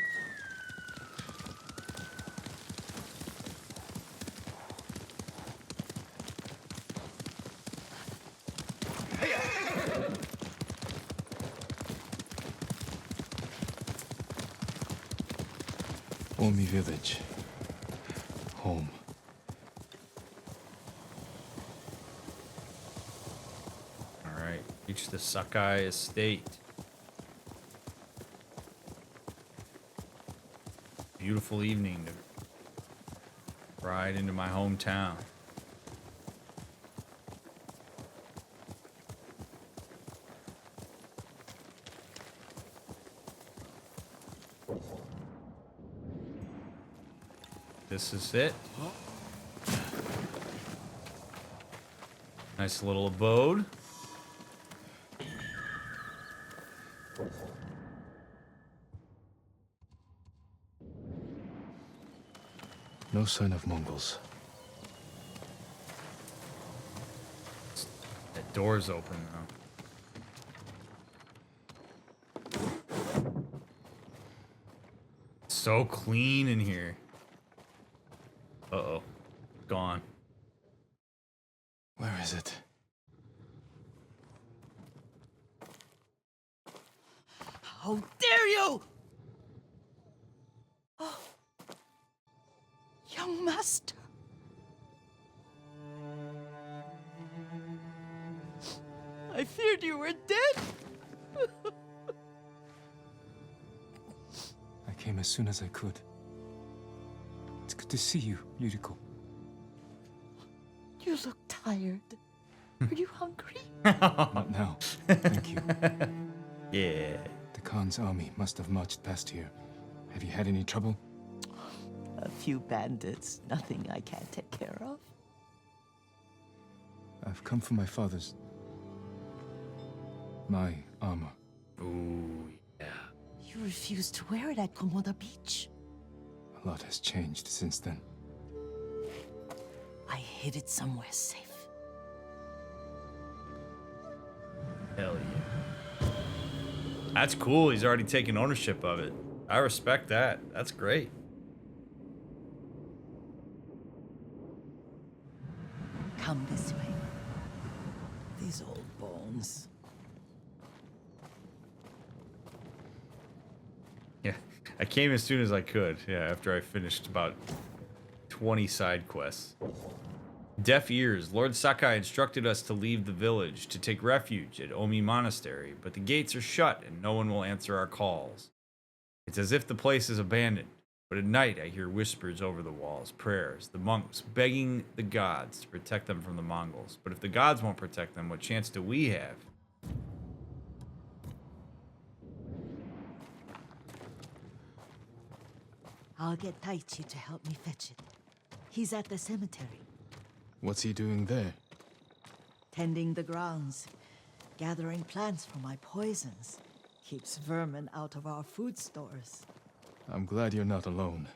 Omi Village. Home. Alright, reach the Sakai estate. Beautiful evening to ride into my hometown. This is it. Nice little abode. No sign of Mongols. That door's open now. So clean in here. Uh-oh. Gone. Where is it? How dare you! Oh, young master. I feared you were dead. I came as soon as I could. It's good to see you, Yuriko. You look tired. Are you hungry? Not now. Thank you. Yeah. The Khan's army must have marched past here. Have you had any trouble? A few bandits. Nothing I can't take care of. I've come for my father's... my armor. Ooh, yeah. You refused to wear it at Komoda Beach. A lot has changed since then. I hid it somewhere safe. Hell yeah. That's cool. He's already taken ownership of it. I respect that. That's great. Come this way. These old bones. Yeah. I came as soon as I could. Yeah, after I finished about 20 side quests. Deaf ears. Lord Sakai instructed us to leave the village to take refuge at Omi Monastery, but the gates are shut and no one will answer our calls. It's as if the place is abandoned, but at night I hear whispers over the walls, prayers, the monks begging the gods to protect them from the Mongols. But if the gods won't protect them, what chance do we have? I'll get Taichi to help me fetch it. He's at the cemetery, What's he doing there? tending the grounds, gathering plants for my poisons. Keeps vermin out of our food stores. I'm glad you're not alone.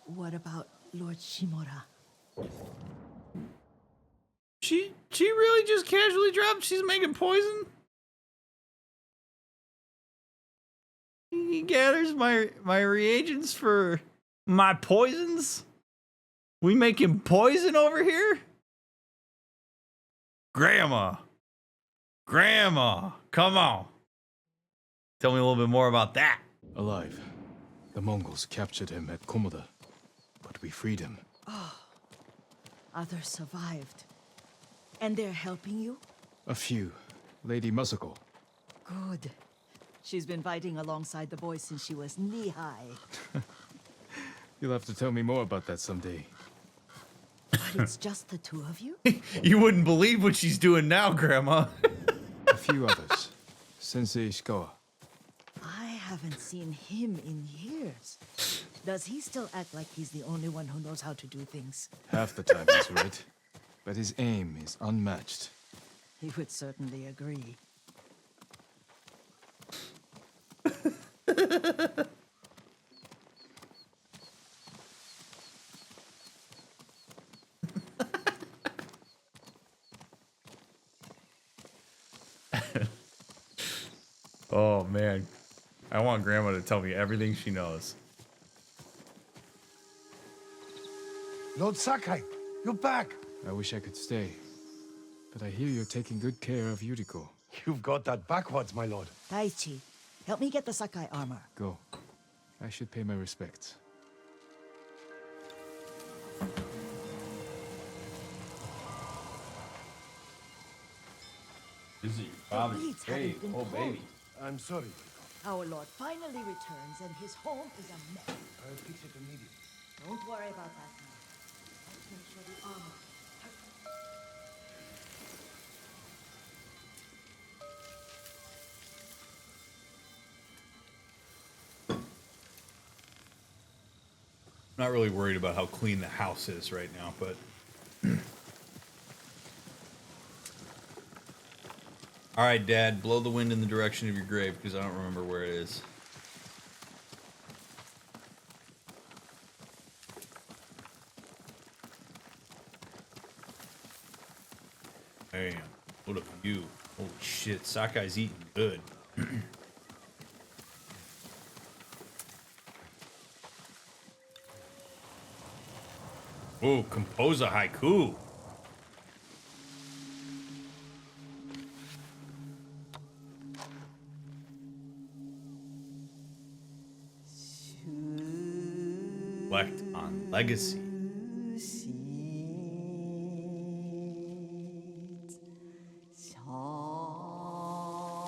What about Lord Shimura? She really just casually dropped she's making poison? He gathers my reagents for my poisons? We making poison over here? Grandma, come on. Tell me a little bit more about that. Alive. The Mongols captured him at Komoda, but we freed him. Others survived. And they're helping you? A few. Lady Masako. Good. She's been fighting alongside the boys since she was knee-high. You'll have to tell me more about that someday. But it's just the two of you? You wouldn't believe what she's doing now, Grandma. A few others. Sensei Ishikawa. I haven't seen him in years. Does he still act like he's the only one who knows how to do things? Half the time he's right, but his aim is unmatched. He would certainly agree. Oh, man. I want Grandma to tell me everything she knows. Lord Sakai, you're back. I wish I could stay, but I hear you're taking good care of Yuriko. You've got that backwards, my lord. Taichi, help me get the Sakai armor. Go. I should pay my respects. This is your father's weeds haven't grave. been Oh, pulled. baby. I'm sorry. Our lord finally returns and his home is a mess. I'll fix it immediately. Don't worry about that now. Let's make sure the armor. Not really worried about how clean the house is right now, but All right, Dad, blow the wind in the direction of your grave because I don't remember where it is. Damn, what a view. Holy shit, Sakai's eating good. Ooh, compose a haiku. Reflect on legacy.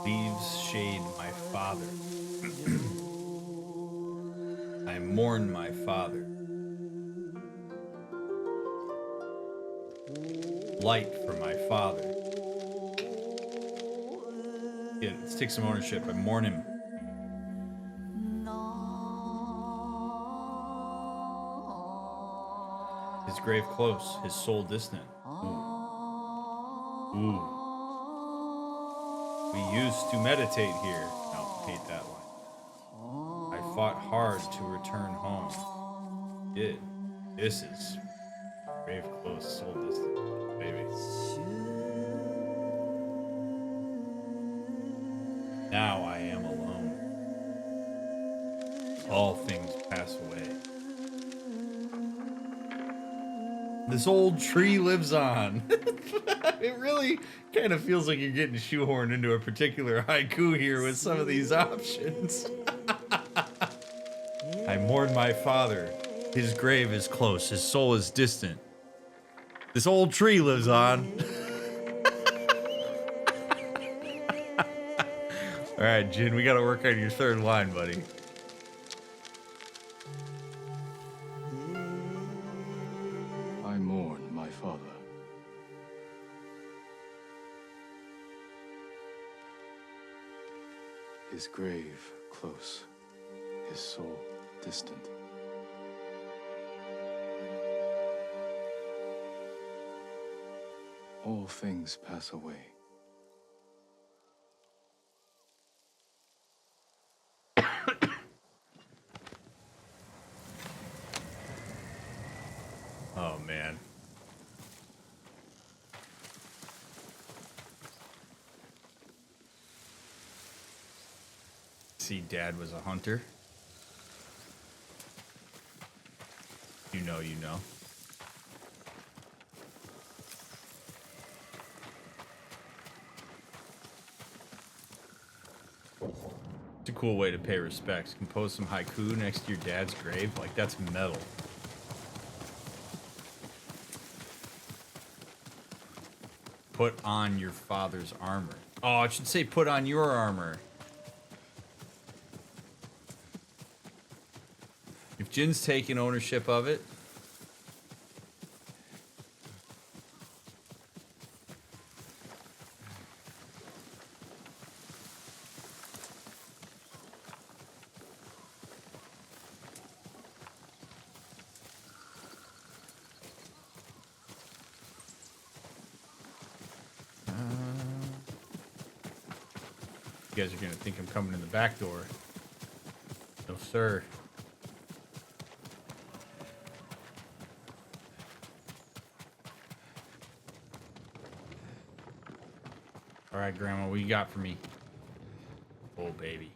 Leaves shade my father. I mourn my father. Light for my father. Yeah, let's take some ownership. I mourn him. His grave close, his soul distant. Ooh. Ooh. We used to meditate here. No, hate that one. I fought hard to return home. Did. This is grave close, soul distant, baby. Now I am alone. All things pass away. This old tree lives on. It really kind of feels like you're getting shoehorned into a particular haiku here with some of these options. I mourn my father. His grave is close. His soul is distant. This old tree lives on. All right, Jin, we got to work on your third line, buddy. I mourn my father. His grave close, his soul distant. All things pass away. Oh, man. See, Dad was a hunter. You know, you know. It's a cool way to pay respects. Compose some haiku next to your dad's grave. Like, that's metal. Put on your father's armor. Oh, it should say put on your armor. If Jin's taking ownership of it. You guys are gonna think I'm coming in the back door. No, sir. All right, Grandma, what you got for me? Oh, baby.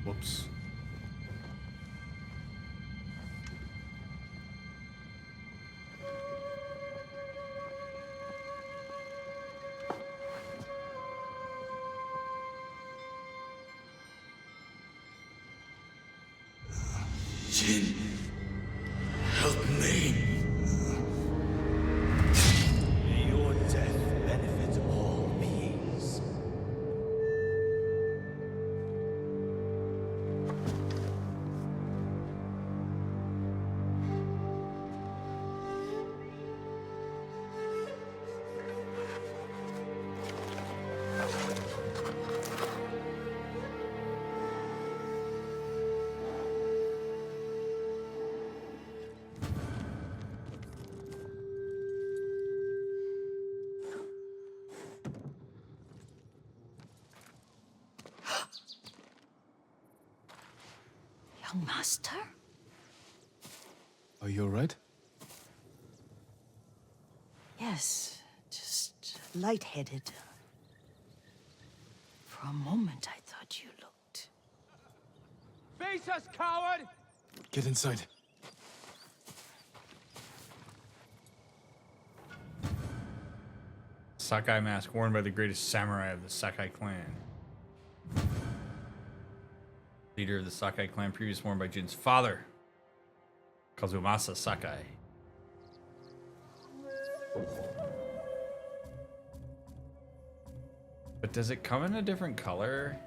Whoops. Jin, help me. May your death benefit all beings. Young master? Are you alright? Yes, just lightheaded. For a moment, I thought you looked. Face us, coward! Get inside. Sakai mask worn by the greatest samurai of the Sakai clan. Leader of the Sakai clan, previously worn by Jin's father, Kazumasa Sakai. But does it come in a different color?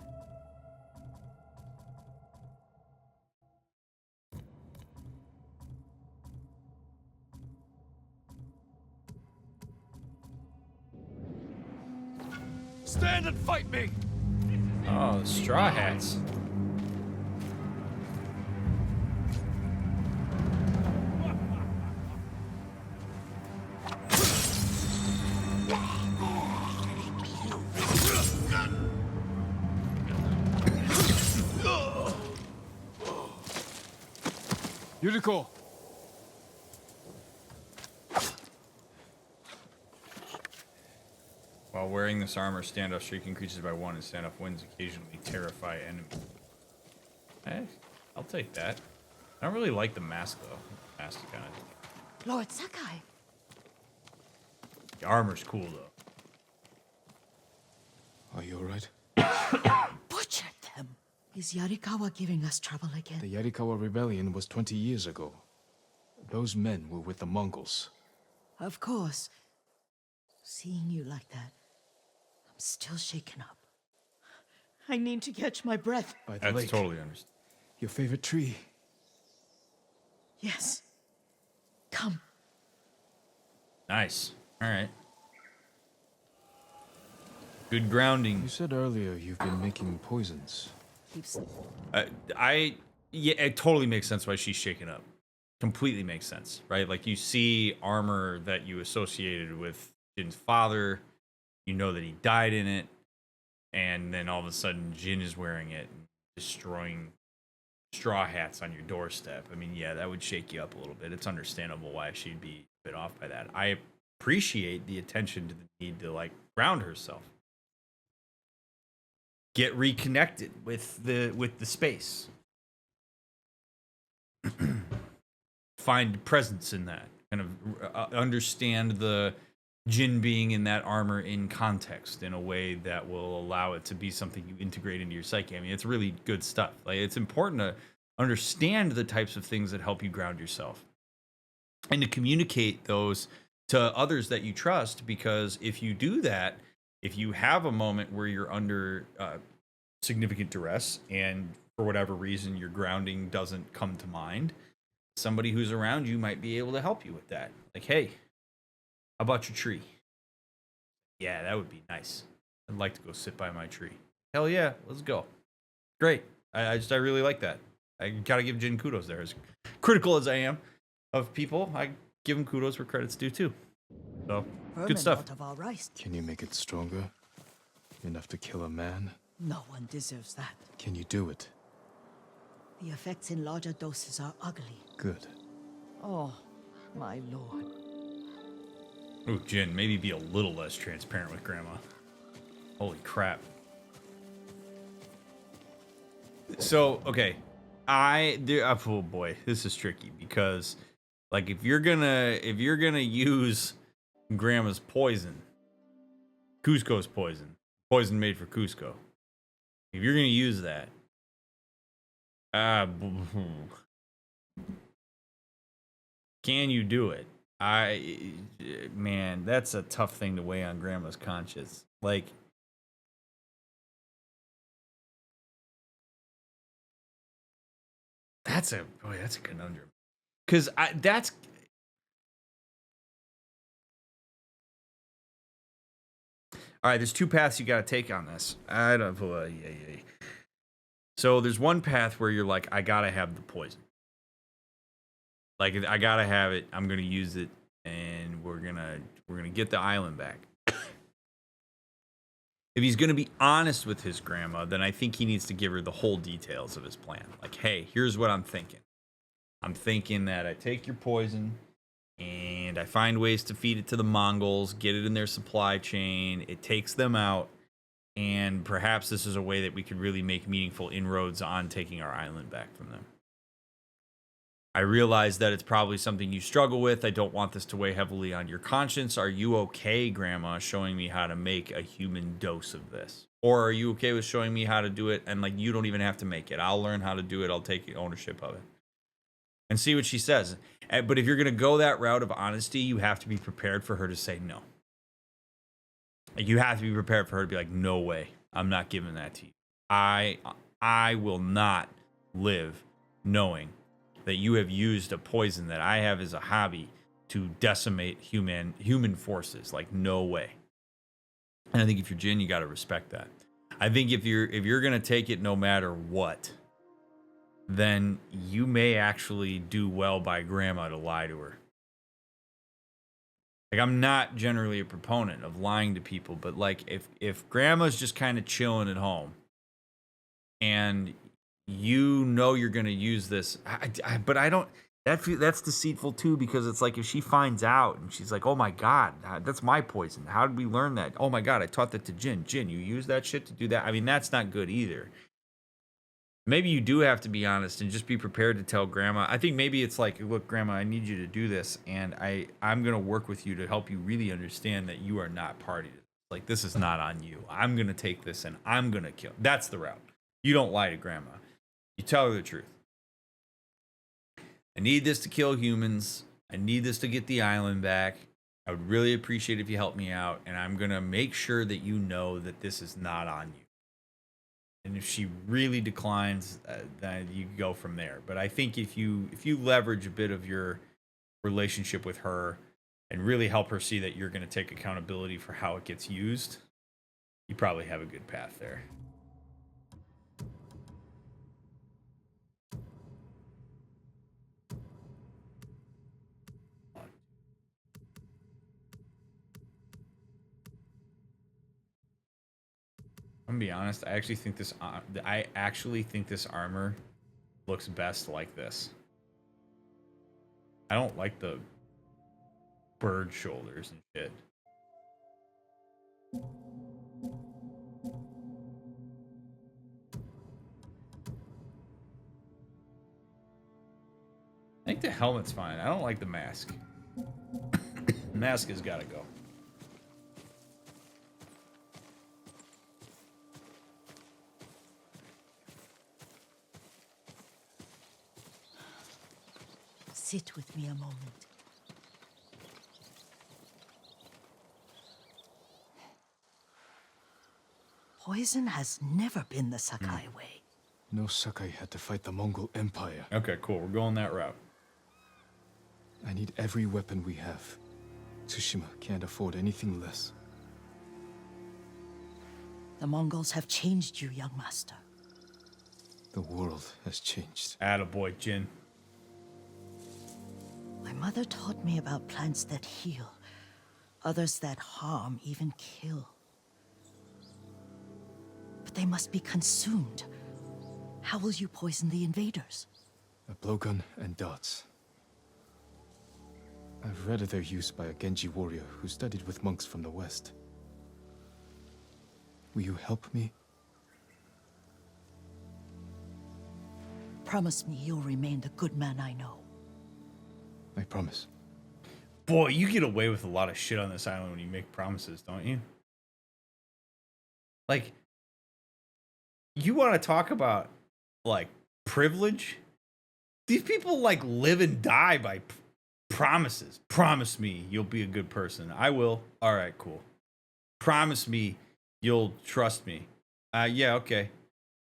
Stand and fight me! Oh, the straw hats. Yuriko! While wearing this armor, standoff streak increases by 1 and standoff wins occasionally terrify enemies. Hey, I'll take that. I don't really like the mask though. The mask kind of. Lord Sakai. The armor's cool though. Are you alright? Butchered them. Is Yarikawa giving us trouble again? The Yarikawa rebellion was 20 years ago. Those men were with the Mongols. Of course. Seeing you like that, I'm still shaken up. I need to catch my breath. By the That's lake. totally understand. Your favorite tree. Yes. Come. Nice. All right. Good grounding. You said earlier you've been making poisons. Keeps. Yeah, it totally makes sense why she's shaken up. Completely makes sense, right? Like you see armor that you associated with Jin's father, you know that he died in it, and then all of a sudden Jin is wearing it and destroying straw hats on your doorstep. I mean, yeah, that would shake you up a little bit. It's understandable why she'd be a bit off by that. I appreciate the attention to the need to like ground herself. Get reconnected with the space. Find presence in that. Kind of understand the Jin being in that armor in context in a way that will allow it to be something you integrate into your psyche. I mean, it's really good stuff. Like, it's important to understand the types of things that help you ground yourself and to communicate those to others that you trust, because if you do that, if you have a moment where you're under significant duress and for whatever reason your grounding doesn't come to mind, somebody who's around you might be able to help you with that. Like, hey, how about your tree? Yeah, that would be nice. I'd like to go sit by my tree. Hell yeah, let's go. Great. I really like that. I gotta give Jin kudos there. As critical as I am of people, I give him kudos where credit's due too. So, good stuff. Out of our rice. Can you make it stronger? Enough to kill a man? No one deserves that. Can you do it? The effects in larger doses are ugly. Good. Oh, my lord. Ooh, Jin, maybe be a little less transparent with Grandma. Holy crap. So, okay. Oh boy, this is tricky because, like, if you're gonna use Grandma's poison, Cusco's poison made for Cusco. If you're gonna use that, can you do it? Man, that's a tough thing to weigh on Grandma's conscience. Like, that's a conundrum. Because that's all right. There's two paths you got to take on this. I don't. Yeah. So there's one path where you're like, I gotta have the poison. Like, I gotta have it. I'm gonna use it, and we're gonna get the island back. if he's going to be honest with his grandma, then I think he needs to give her the whole details of his plan. Like, hey, here's what I'm thinking. I'm thinking that I take your poison and I find ways to feed it to the Mongols, get it in their supply chain. It takes them out. And perhaps this is a way that we could really make meaningful inroads on taking our island back from them. I realize that it's probably something you struggle with. I don't want this to weigh heavily on your conscience. Are you okay, Grandma, showing me how to make a human dose of this? Or are you okay with showing me how to do it and, like, you don't even have to make it? I'll learn how to do it. I'll take ownership of it. And see what she says. But if you're going to go that route of honesty, you have to be prepared for her to say no. Like, you have to be prepared for her to be like, no way. I'm not giving that to you. I will not live knowing that you have used a poison that I have as a hobby to decimate human forces. Like, no way. And I think if you're Jin, you got to respect that. I think if you're gonna take it no matter what, then you may actually do well by Grandma to lie to her. Like, I'm not generally a proponent of lying to people, but like if Grandma's just kind of chilling at home and you know you're going to use this, but I don't, that's deceitful too, because it's like if she finds out and she's like, oh my God, that's my poison. How did we learn that? Oh my God, I taught that to Jin. Jin, you use that shit to do that? I mean, that's not good either. Maybe you do have to be honest and just be prepared to tell Grandma. I think maybe it's like, look, Grandma, I need you to do this, and I'm going to work with you to help you really understand that you are not party to this. Like, this is not on you. I'm going to take this and I'm going to kill. That's the route. You don't lie to Grandma. You tell her the truth. I need this to kill humans. I need this to get the island back. I would really appreciate if you help me out, and I'm going to make sure that you know that this is not on you. And if she really declines, then you go from there. But I think if you leverage a bit of your relationship with her and really help her see that you're going to take accountability for how it gets used, you probably have a good path there. I'm gonna be honest. I actually think this armor looks best like this. I don't like the bird shoulders and shit. I think the helmet's fine. I don't like the mask. The mask has got to go. Sit with me a moment. Poison has never been the Sakai way. No Sakai had to fight the Mongol Empire. Okay, cool. We're going that route. I need every weapon we have. Tsushima can't afford anything less. The Mongols have changed you, young master. The world has changed. Attaboy, Jin. My mother taught me about plants that heal, others that harm, even kill. But they must be consumed. How will you poison the invaders? A blowgun and darts. I've read of their use by a Genji warrior who studied with monks from the west. Will you help me? Promise me you'll remain the good man I know. I promise. Boy, you get away with a lot of shit on this island when you make promises, don't you? Like, you want to talk about, like, privilege? These people, like, live and die by promises. Promise me you'll be a good person. I will. All right, cool. Promise me you'll trust me. Yeah, okay.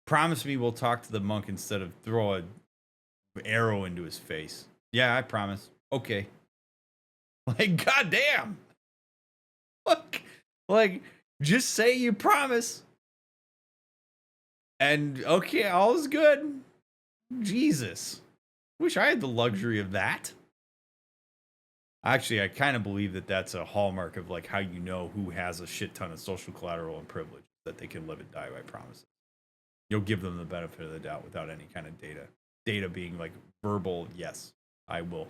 Promise me we'll talk to the monk instead of throw an arrow into his face. Yeah, I promise. Okay. Like, goddamn. Like, just say you promise. And okay, all is good. Jesus. Wish I had the luxury of that. Actually, I kind of believe that that's a hallmark of, like, how you know who has a shit ton of social collateral and privilege. that they can live and die by promises. You'll give them the benefit of the doubt without any kind of data. Data being like verbal, yes, I will.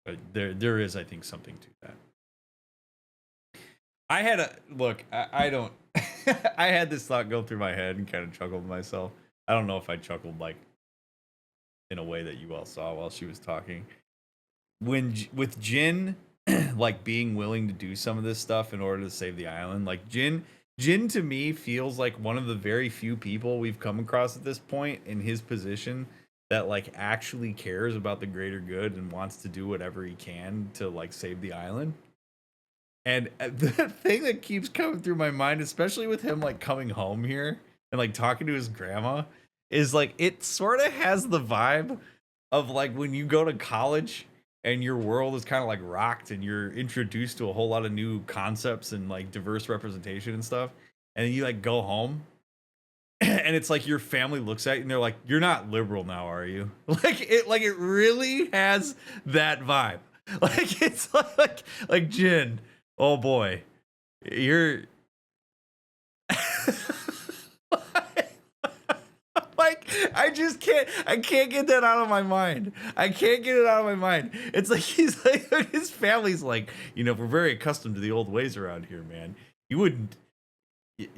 But there is, I think, something to that. I had a look. I don't. I had this thought go through my head and kind of chuckled to myself. I don't know if I chuckled like in a way that you all saw while she was talking. With Jin, like being willing to do some of this stuff in order to save the island, like Jin to me feels like one of the very few people we've come across at this point in his position that like actually cares about the greater good and wants to do whatever he can to like save the island. And the thing that keeps coming through my mind, especially with him like coming home here and like talking to his grandma, is like it sort of has the vibe of like when you go to college and your world is kind of like rocked and you're introduced to a whole lot of new concepts and like diverse representation and stuff, and then you like go home and it's like your family looks at you and they're like, you're not liberal now, are you? It really has that vibe. Like it's like Jin, oh boy, you're like I can't get that out of my mind. I can't get it out of my mind. It's like he's like his family's like, we're very accustomed to the old ways around here, man. You wouldn't,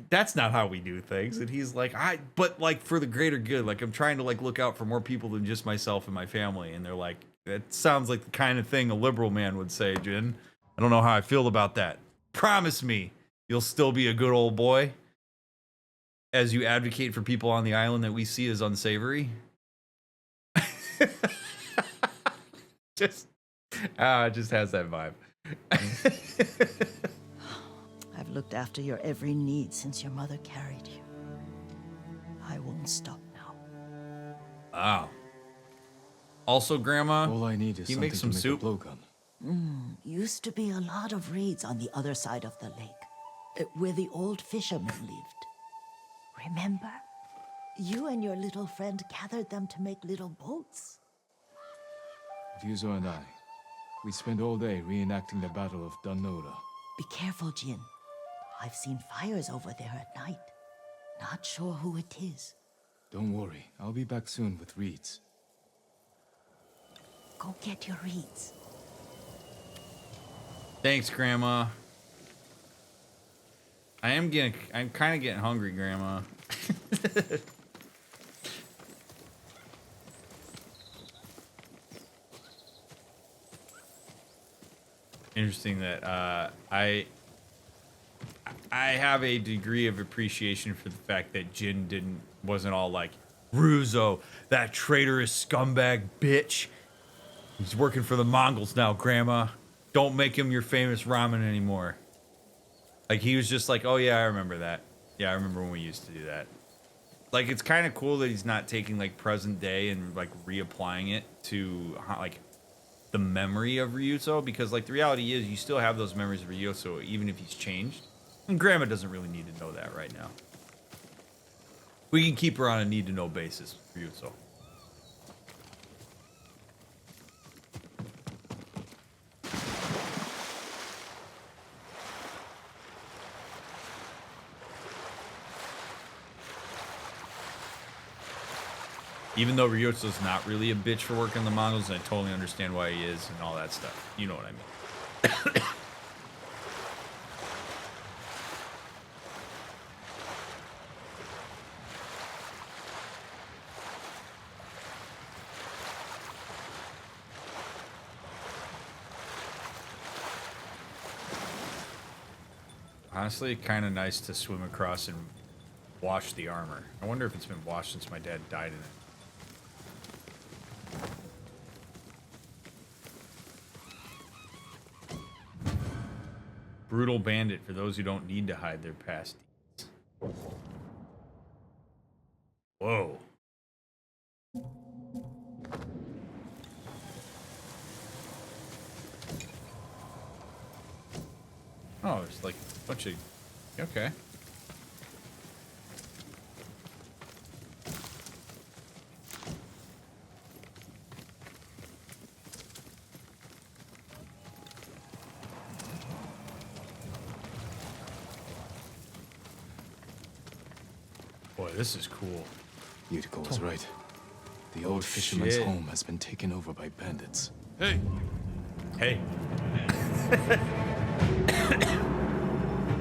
that's not how we do things. And he's like, but like for the greater good, like I'm trying to like look out for more people than just myself and my family. And they're like, that sounds like the kind of thing a liberal man would say, Jin. I don't know how I feel about that. Promise me you'll still be a good old boy as you advocate for people on the island that we see as unsavory. It just has that vibe. I've looked after your every need since your mother carried you. I won't stop now. Wow. Also, Grandma, All I need is you something make some to make soup? a blowgun. Used to be a lot of reeds on the other side of the lake, where the old fishermen lived. Remember? You and your little friend gathered them to make little boats. Ryuzo and I, we spent all day reenacting the Battle of Danora. Be careful, Jin. I've seen fires over there at night. Not sure who it is. Don't worry, I'll be back soon with reeds. Go get your reeds. Thanks, Grandma. I'm kind of getting hungry, Grandma. Interesting that I have a degree of appreciation for the fact that Jin wasn't all like, Ruzo, that traitorous scumbag bitch. He's working for the Mongols now, Grandma. Don't make him your famous ramen anymore. Like, he was just like, oh yeah, I remember that. Yeah, I remember when we used to do that. Like, it's kind of cool that he's not taking, like, present day and, like, reapplying it to, like, the memory of Ryuzo. Because, like, the reality is you still have those memories of Ryuzo even if he's changed. And Grandma doesn't really need to know that right now. We can keep her on a need-to-know basis, Ryuzo. Even though Ryuzo's not really a bitch for working the Mongols, I totally understand why he is and all that stuff. You know what I mean. Honestly, kind of nice to swim across and wash the armor. I wonder if it's been washed since my dad died in it. Brutal bandit for those who don't need to hide their past deeds. Whoa. Oh, it's like a bunch of... Okay. Boy, this is cool. Yuriko was right. The old fisherman's shit. home has been taken over by bandits. Hey, Hey.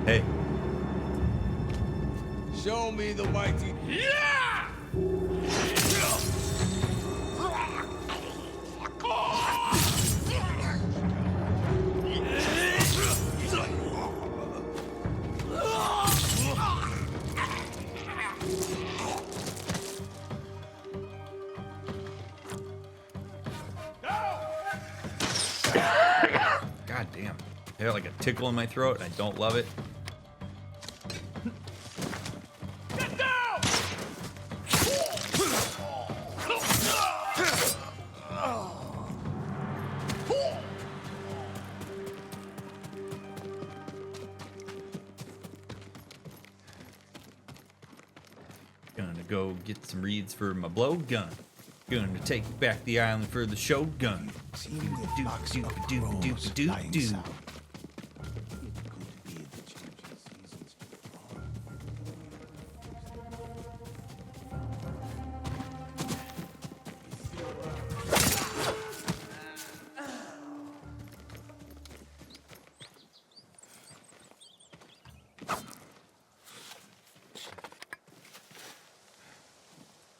Hey. show me the mighty. Yeah! God damn. I got like a tickle in my throat and I don't love it. Get down! Gonna go get some reeds for my blowgun. Gonna take back the island for the showgun. Do.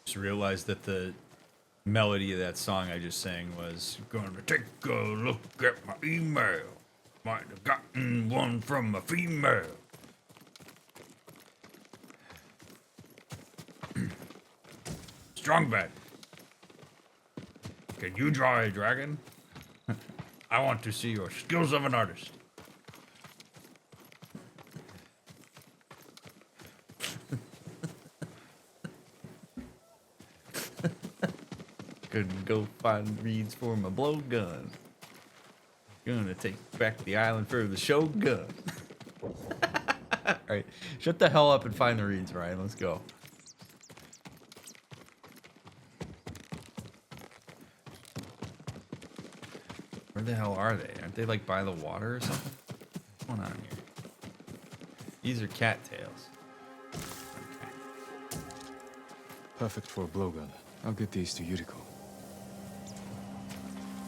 Just realized that the melody of that song I just sang was gonna take a look at my email. Might have gotten one from a female. Strong bad. Can you draw a dragon? I want to see your skills of an artist. Couldn't go find reeds for my blowgun. Gonna take back the island for the showgun. Alright, shut the hell up and find the reeds, Ryan. Let's go. Where the hell are they? Aren't they like by the water or something? What's going on here? These are cattails. Okay. Perfect for a blowgun. I'll get these to Yuriko.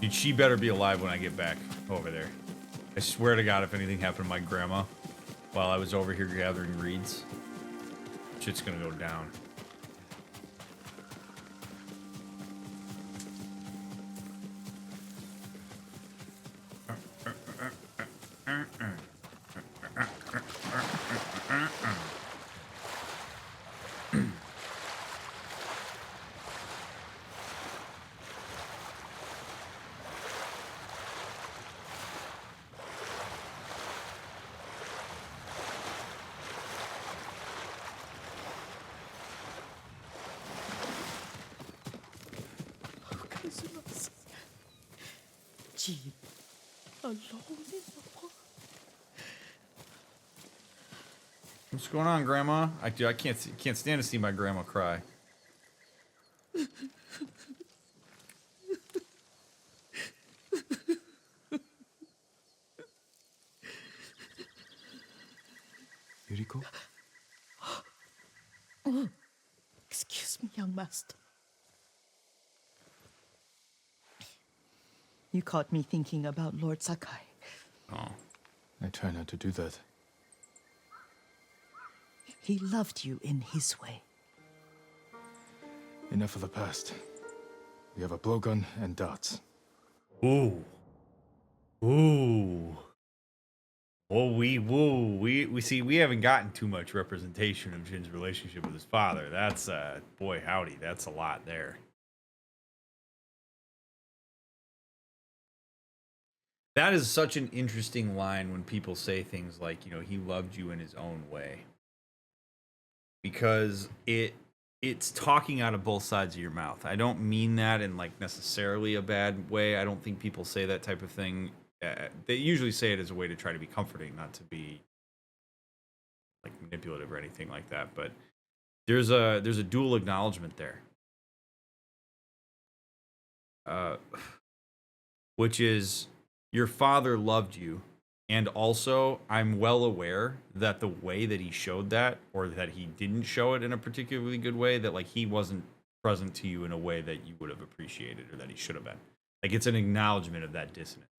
Dude, she better be alive when I get back over there. I swear to God, if anything happened to my grandma while I was over here gathering reeds, shit's gonna go down. Jin, alone in the world. What's going on, Grandma? I can't stand to see my grandma cry. Yuriko? Excuse me, young master. You caught me thinking about Lord Sakai. Oh. I try not to do that. He loved you in his way. Enough of the past. We have a blowgun and darts. Ooh. Ooh. We see we haven't gotten too much representation of Jin's relationship with his father. That's boy howdy, that's a lot there. That is such an interesting line when people say things like, you know, he loved you in his own way. Because it's talking out of both sides of your mouth. I don't mean that in like necessarily a bad way. I don't think people say that type of thing. They usually say it as a way to try to be comforting, not to be like manipulative or anything like that. But there's a dual acknowledgement there, which is your father loved you And also, I'm well aware that the way that he showed that, or that he didn't show it in a particularly good way, that like he wasn't present to you in a way that you would have appreciated or that he should have been. Like it's an acknowledgement of that dissonance.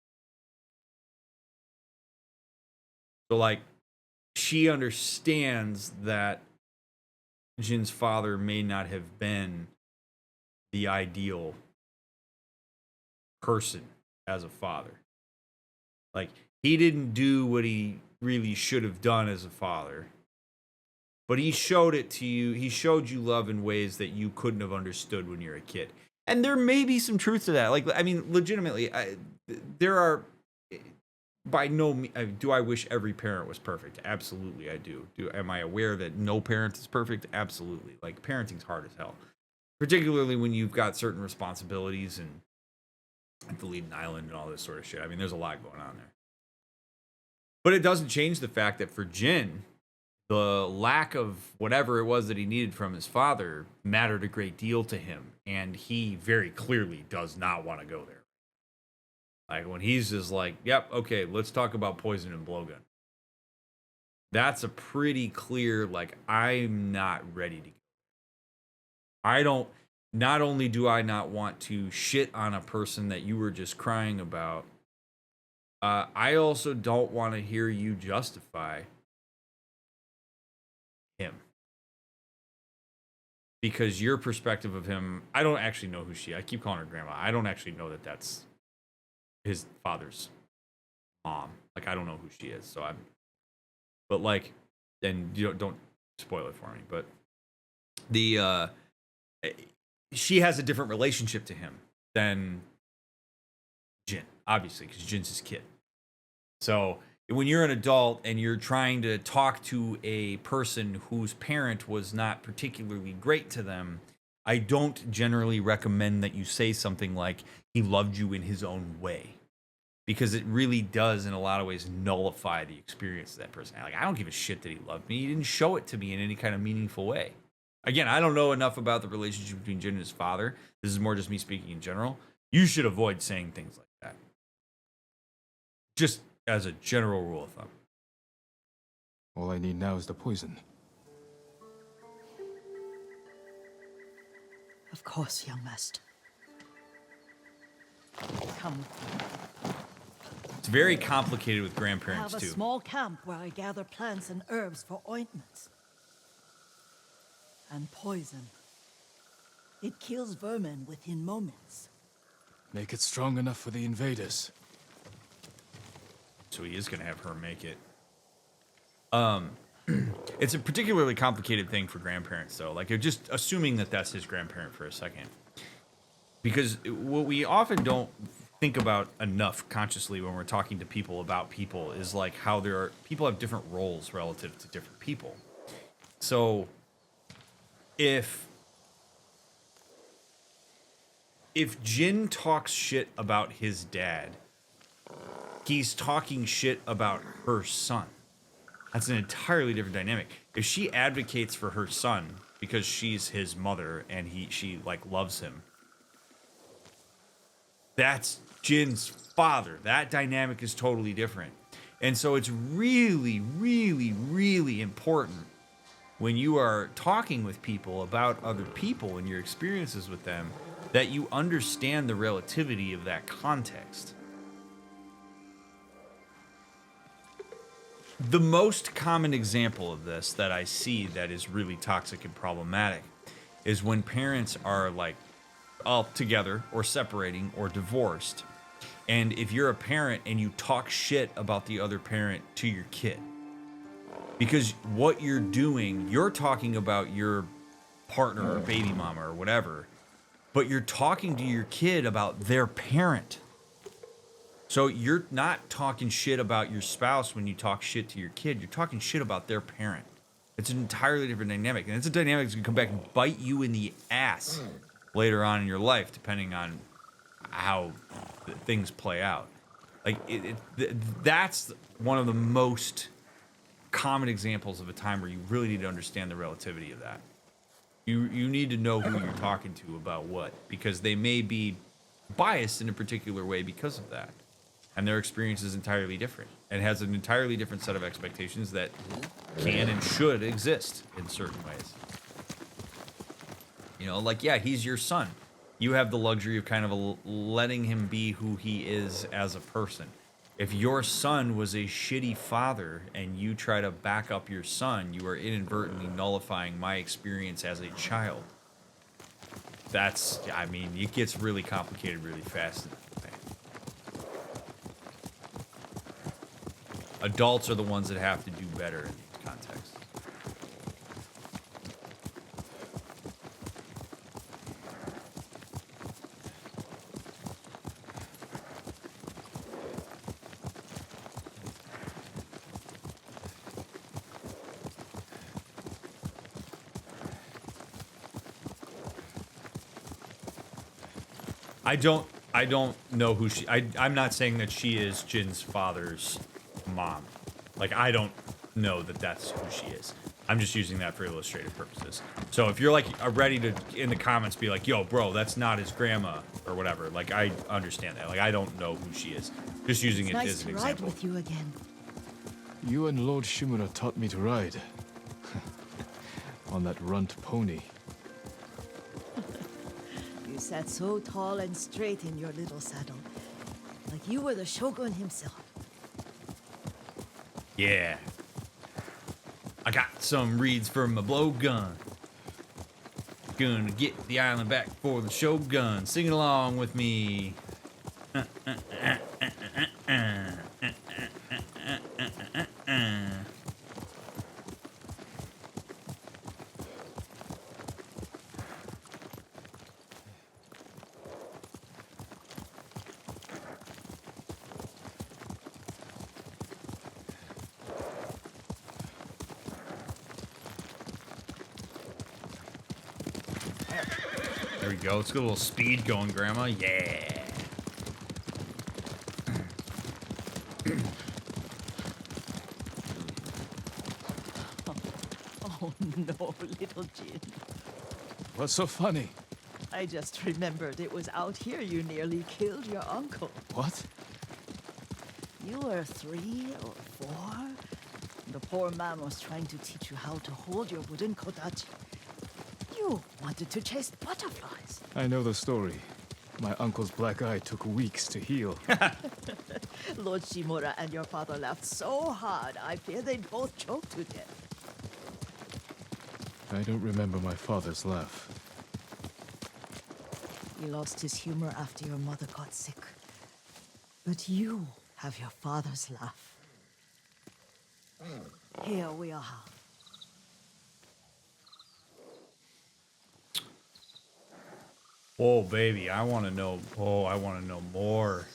So like she understands that Jin's father may not have been the ideal person as a father. Like he didn't do what he really should have done as a father. But he showed it to you. He showed you love in ways that you couldn't have understood when you're a kid. And there may be some truth to that. Like, I mean, legitimately, there are, by no means, do I wish every parent was perfect? Absolutely, I do. Am I aware that no parent is perfect? Absolutely. Like, parenting's hard as hell. Particularly when you've got certain responsibilities and have to lead an island and all this sort of shit. I mean, there's a lot going on there. But it doesn't change the fact that for Jin, the lack of whatever it was that he needed from his father mattered a great deal to him. And he very clearly does not want to go there. Like when he's just like, yep, okay, let's talk about poison and blowgun. That's a pretty clear, like, I'm not ready to go. Not only do I not want to shit on a person that you were just crying about, I also don't want to hear you justify him. Because your perspective of him, I don't actually know who she is. I keep calling her grandma. I don't actually know that that's his father's mom. Like, I don't know who she is. But like, and you don't spoil it for me, but she has a different relationship to him than Jin, obviously, because Jin's his kid. So when you're an adult and you're trying to talk to a person whose parent was not particularly great to them, I don't generally recommend that you say something like, he loved you in his own way. Because it really does, in a lot of ways, nullify the experience of that person. Like, I don't give a shit that he loved me. He didn't show it to me in any kind of meaningful way. Again, I don't know enough about the relationship between Jin and his father. This is more just me speaking in general. You should avoid saying things like that. Just as a general rule of thumb. All I need now is the poison. Of course, young master. Come. It's very complicated with I grandparents, have a too. small camp where I gather plants and herbs for ointments. And poison. It kills vermin within moments. Make it strong enough for the invaders. So he is going to have her make it. It's a particularly complicated thing for grandparents, though. Like, you're just assuming that that's his grandparent for a second. Because what we often don't think about enough consciously when we're talking to people about people is like how people have different roles relative to different people. So if Jin talks shit about his dad, he's talking shit about her son. That's an entirely different dynamic. If she advocates for her son because she's his mother and she like loves him, that's Jin's father. That dynamic is totally different. And so it's really, really, really important when you are talking with people about other people and your experiences with them that you understand the relativity of that context. The most common example of this that I see that is really toxic and problematic is when parents are like all together or separating or divorced. And if you're a parent and you talk shit about the other parent to your kid, because what you're doing, you're talking about your partner or baby mama or whatever, but you're talking to your kid about their parent. So you're not talking shit about your spouse when you talk shit to your kid. You're talking shit about their parent. It's an entirely different dynamic. And it's a dynamic that's going to come back and bite you in the ass later on in your life, depending on how things play out. Like, that's one of the most common examples of a time where you really need to understand the relativity of that. You need to know who you're talking to about what, because they may be biased in a particular way because of that. and their experience is entirely different and has an entirely different set of expectations that can and should exist in certain ways. You know, like, yeah, he's your son. You have the luxury of kind of letting him be who he is as a person. If your son was a shitty father and you try to back up your son, you are inadvertently nullifying my experience as a child. That's, I mean, it gets really complicated really fast in that way. Adults are the ones that have to do better in these contexts. I don't know who I'm not saying that she is Jin's father's mom. Like, I don't know that that's who she is. I'm just using that for illustrative purposes. So if you're like ready to, in the comments, be like, yo, bro, that's not his grandma or whatever. Like, I understand that. Like, I don't know who she is. Just using it Nice as an to ride example. with you again. You and Lord Shimura taught me to ride. On that runt pony. You sat so tall and straight in your little saddle, like you were the shogun himself. Yeah. I got some reeds from my blowgun. Gonna get the island back for the shogun. Sing it along with me. There we go. Let's get a little speed going, Grandma. Yeah. Oh no, little Jin. What's so funny? I just remembered it was out here you nearly killed your uncle. What? You were 3 or 4? The poor man was trying to teach you how to hold your wooden kodachi. You wanted to chase butterflies. I know the story. My uncle's black eye took weeks to heal. Lord Shimura and your father laughed so hard, I fear they'd both choke to death. I don't remember my father's laugh. He lost his humor after your mother got sick. But you have your father's laugh. Here we are. Oh, baby, I want to know. Oh, I want to know more.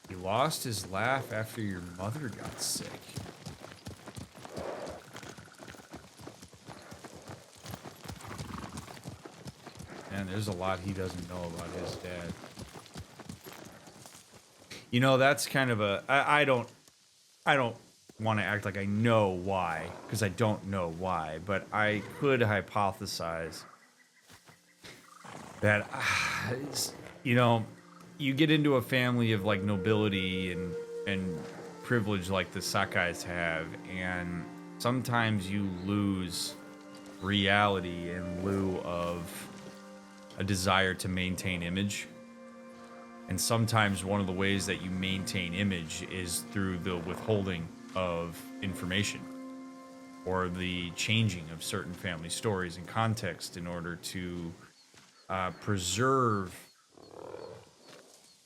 He lost his laugh after your mother got sick. Man, there's a lot he doesn't know about his dad. You know, that's kind of a... I don't want to act like I know why, because I don't know why, but I could hypothesize that, you know, you get into a family of like nobility and privilege like the Sakais have, and sometimes you lose reality in lieu of a desire to maintain image. And sometimes one of the ways that you maintain image is through the withholding of information or the changing of certain family stories and context in order to preserve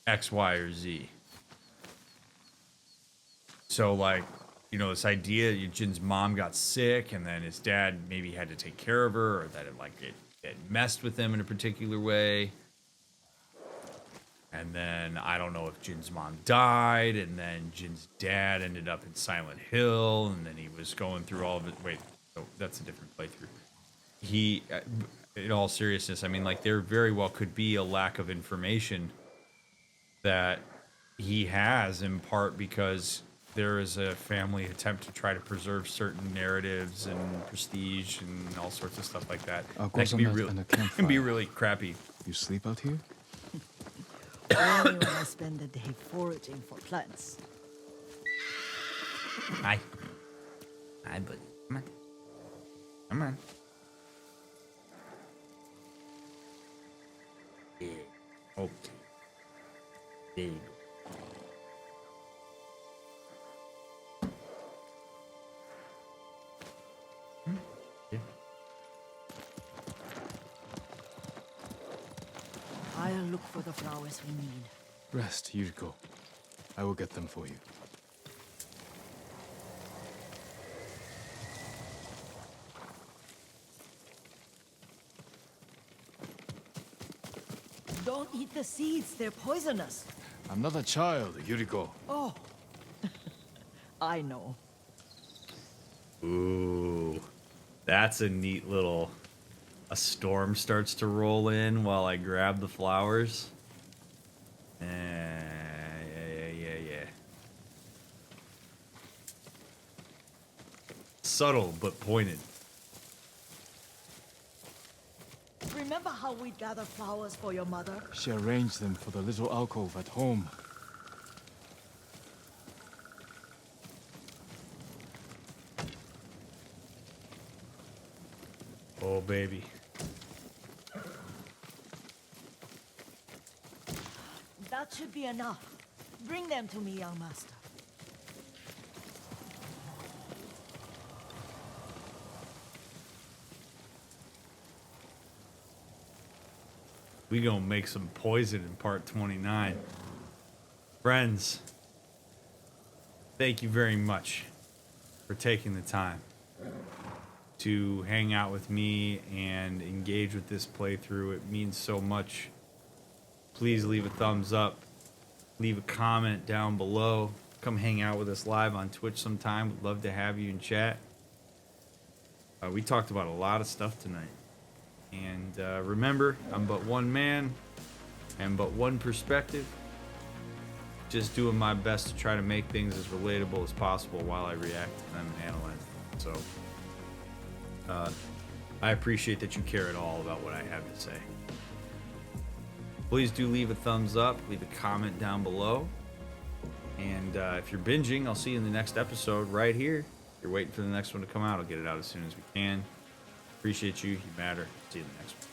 X, Y, or Z. So, like, you know, this idea Jin's mom got sick and then his dad maybe had to take care of her, or that it messed with him in a particular way. And then I don't know if Jin's mom died, and then Jin's dad ended up in Silent Hill, and then he was going through all of it. Wait, no, that's a different playthrough. He, in all seriousness, I mean, like, there very well could be a lack of information that he has, in part because there is a family attempt to try to preserve certain narratives and prestige and all sorts of stuff like that. That can be and a can be campfire. really crappy. You sleep out here? Only when I spend the day foraging for plants. Hi. Hi, buddy. Come on. Come on. Yeah. Okay. There you go. Yeah. I'll look for the flowers we need. Rest, Yuriko. I will get them for you. Don't eat the seeds, they're poisonous. I'm not a child, Yuriko. Oh, I know. Ooh. That's a neat little... A storm starts to roll in while I grab the flowers. Yeah. Subtle, but pointed. Remember how we'd gather flowers for your mother? She arranged them for the little alcove at home. Oh, baby. That should be enough. Bring them to me, young master. We gonna make some poison in part 29. Friends, thank you very much for taking the time to hang out with me and engage with this playthrough. It means so much. Please leave a thumbs up, leave a comment down below. Come hang out with us live on Twitch sometime. We'd love to have you in chat. We talked about a lot of stuff tonight. And remember, I'm but one man and but one perspective. Just doing my best to try to make things as relatable as possible while I react to them and analyze them. So I appreciate that you care at all about what I have to say. Please do leave a thumbs up, leave a comment down below. And if you're binging, I'll see you in the next episode right here. If you're waiting for the next one to come out, I'll get it out as soon as we can. Appreciate you. You matter. See you in the next one.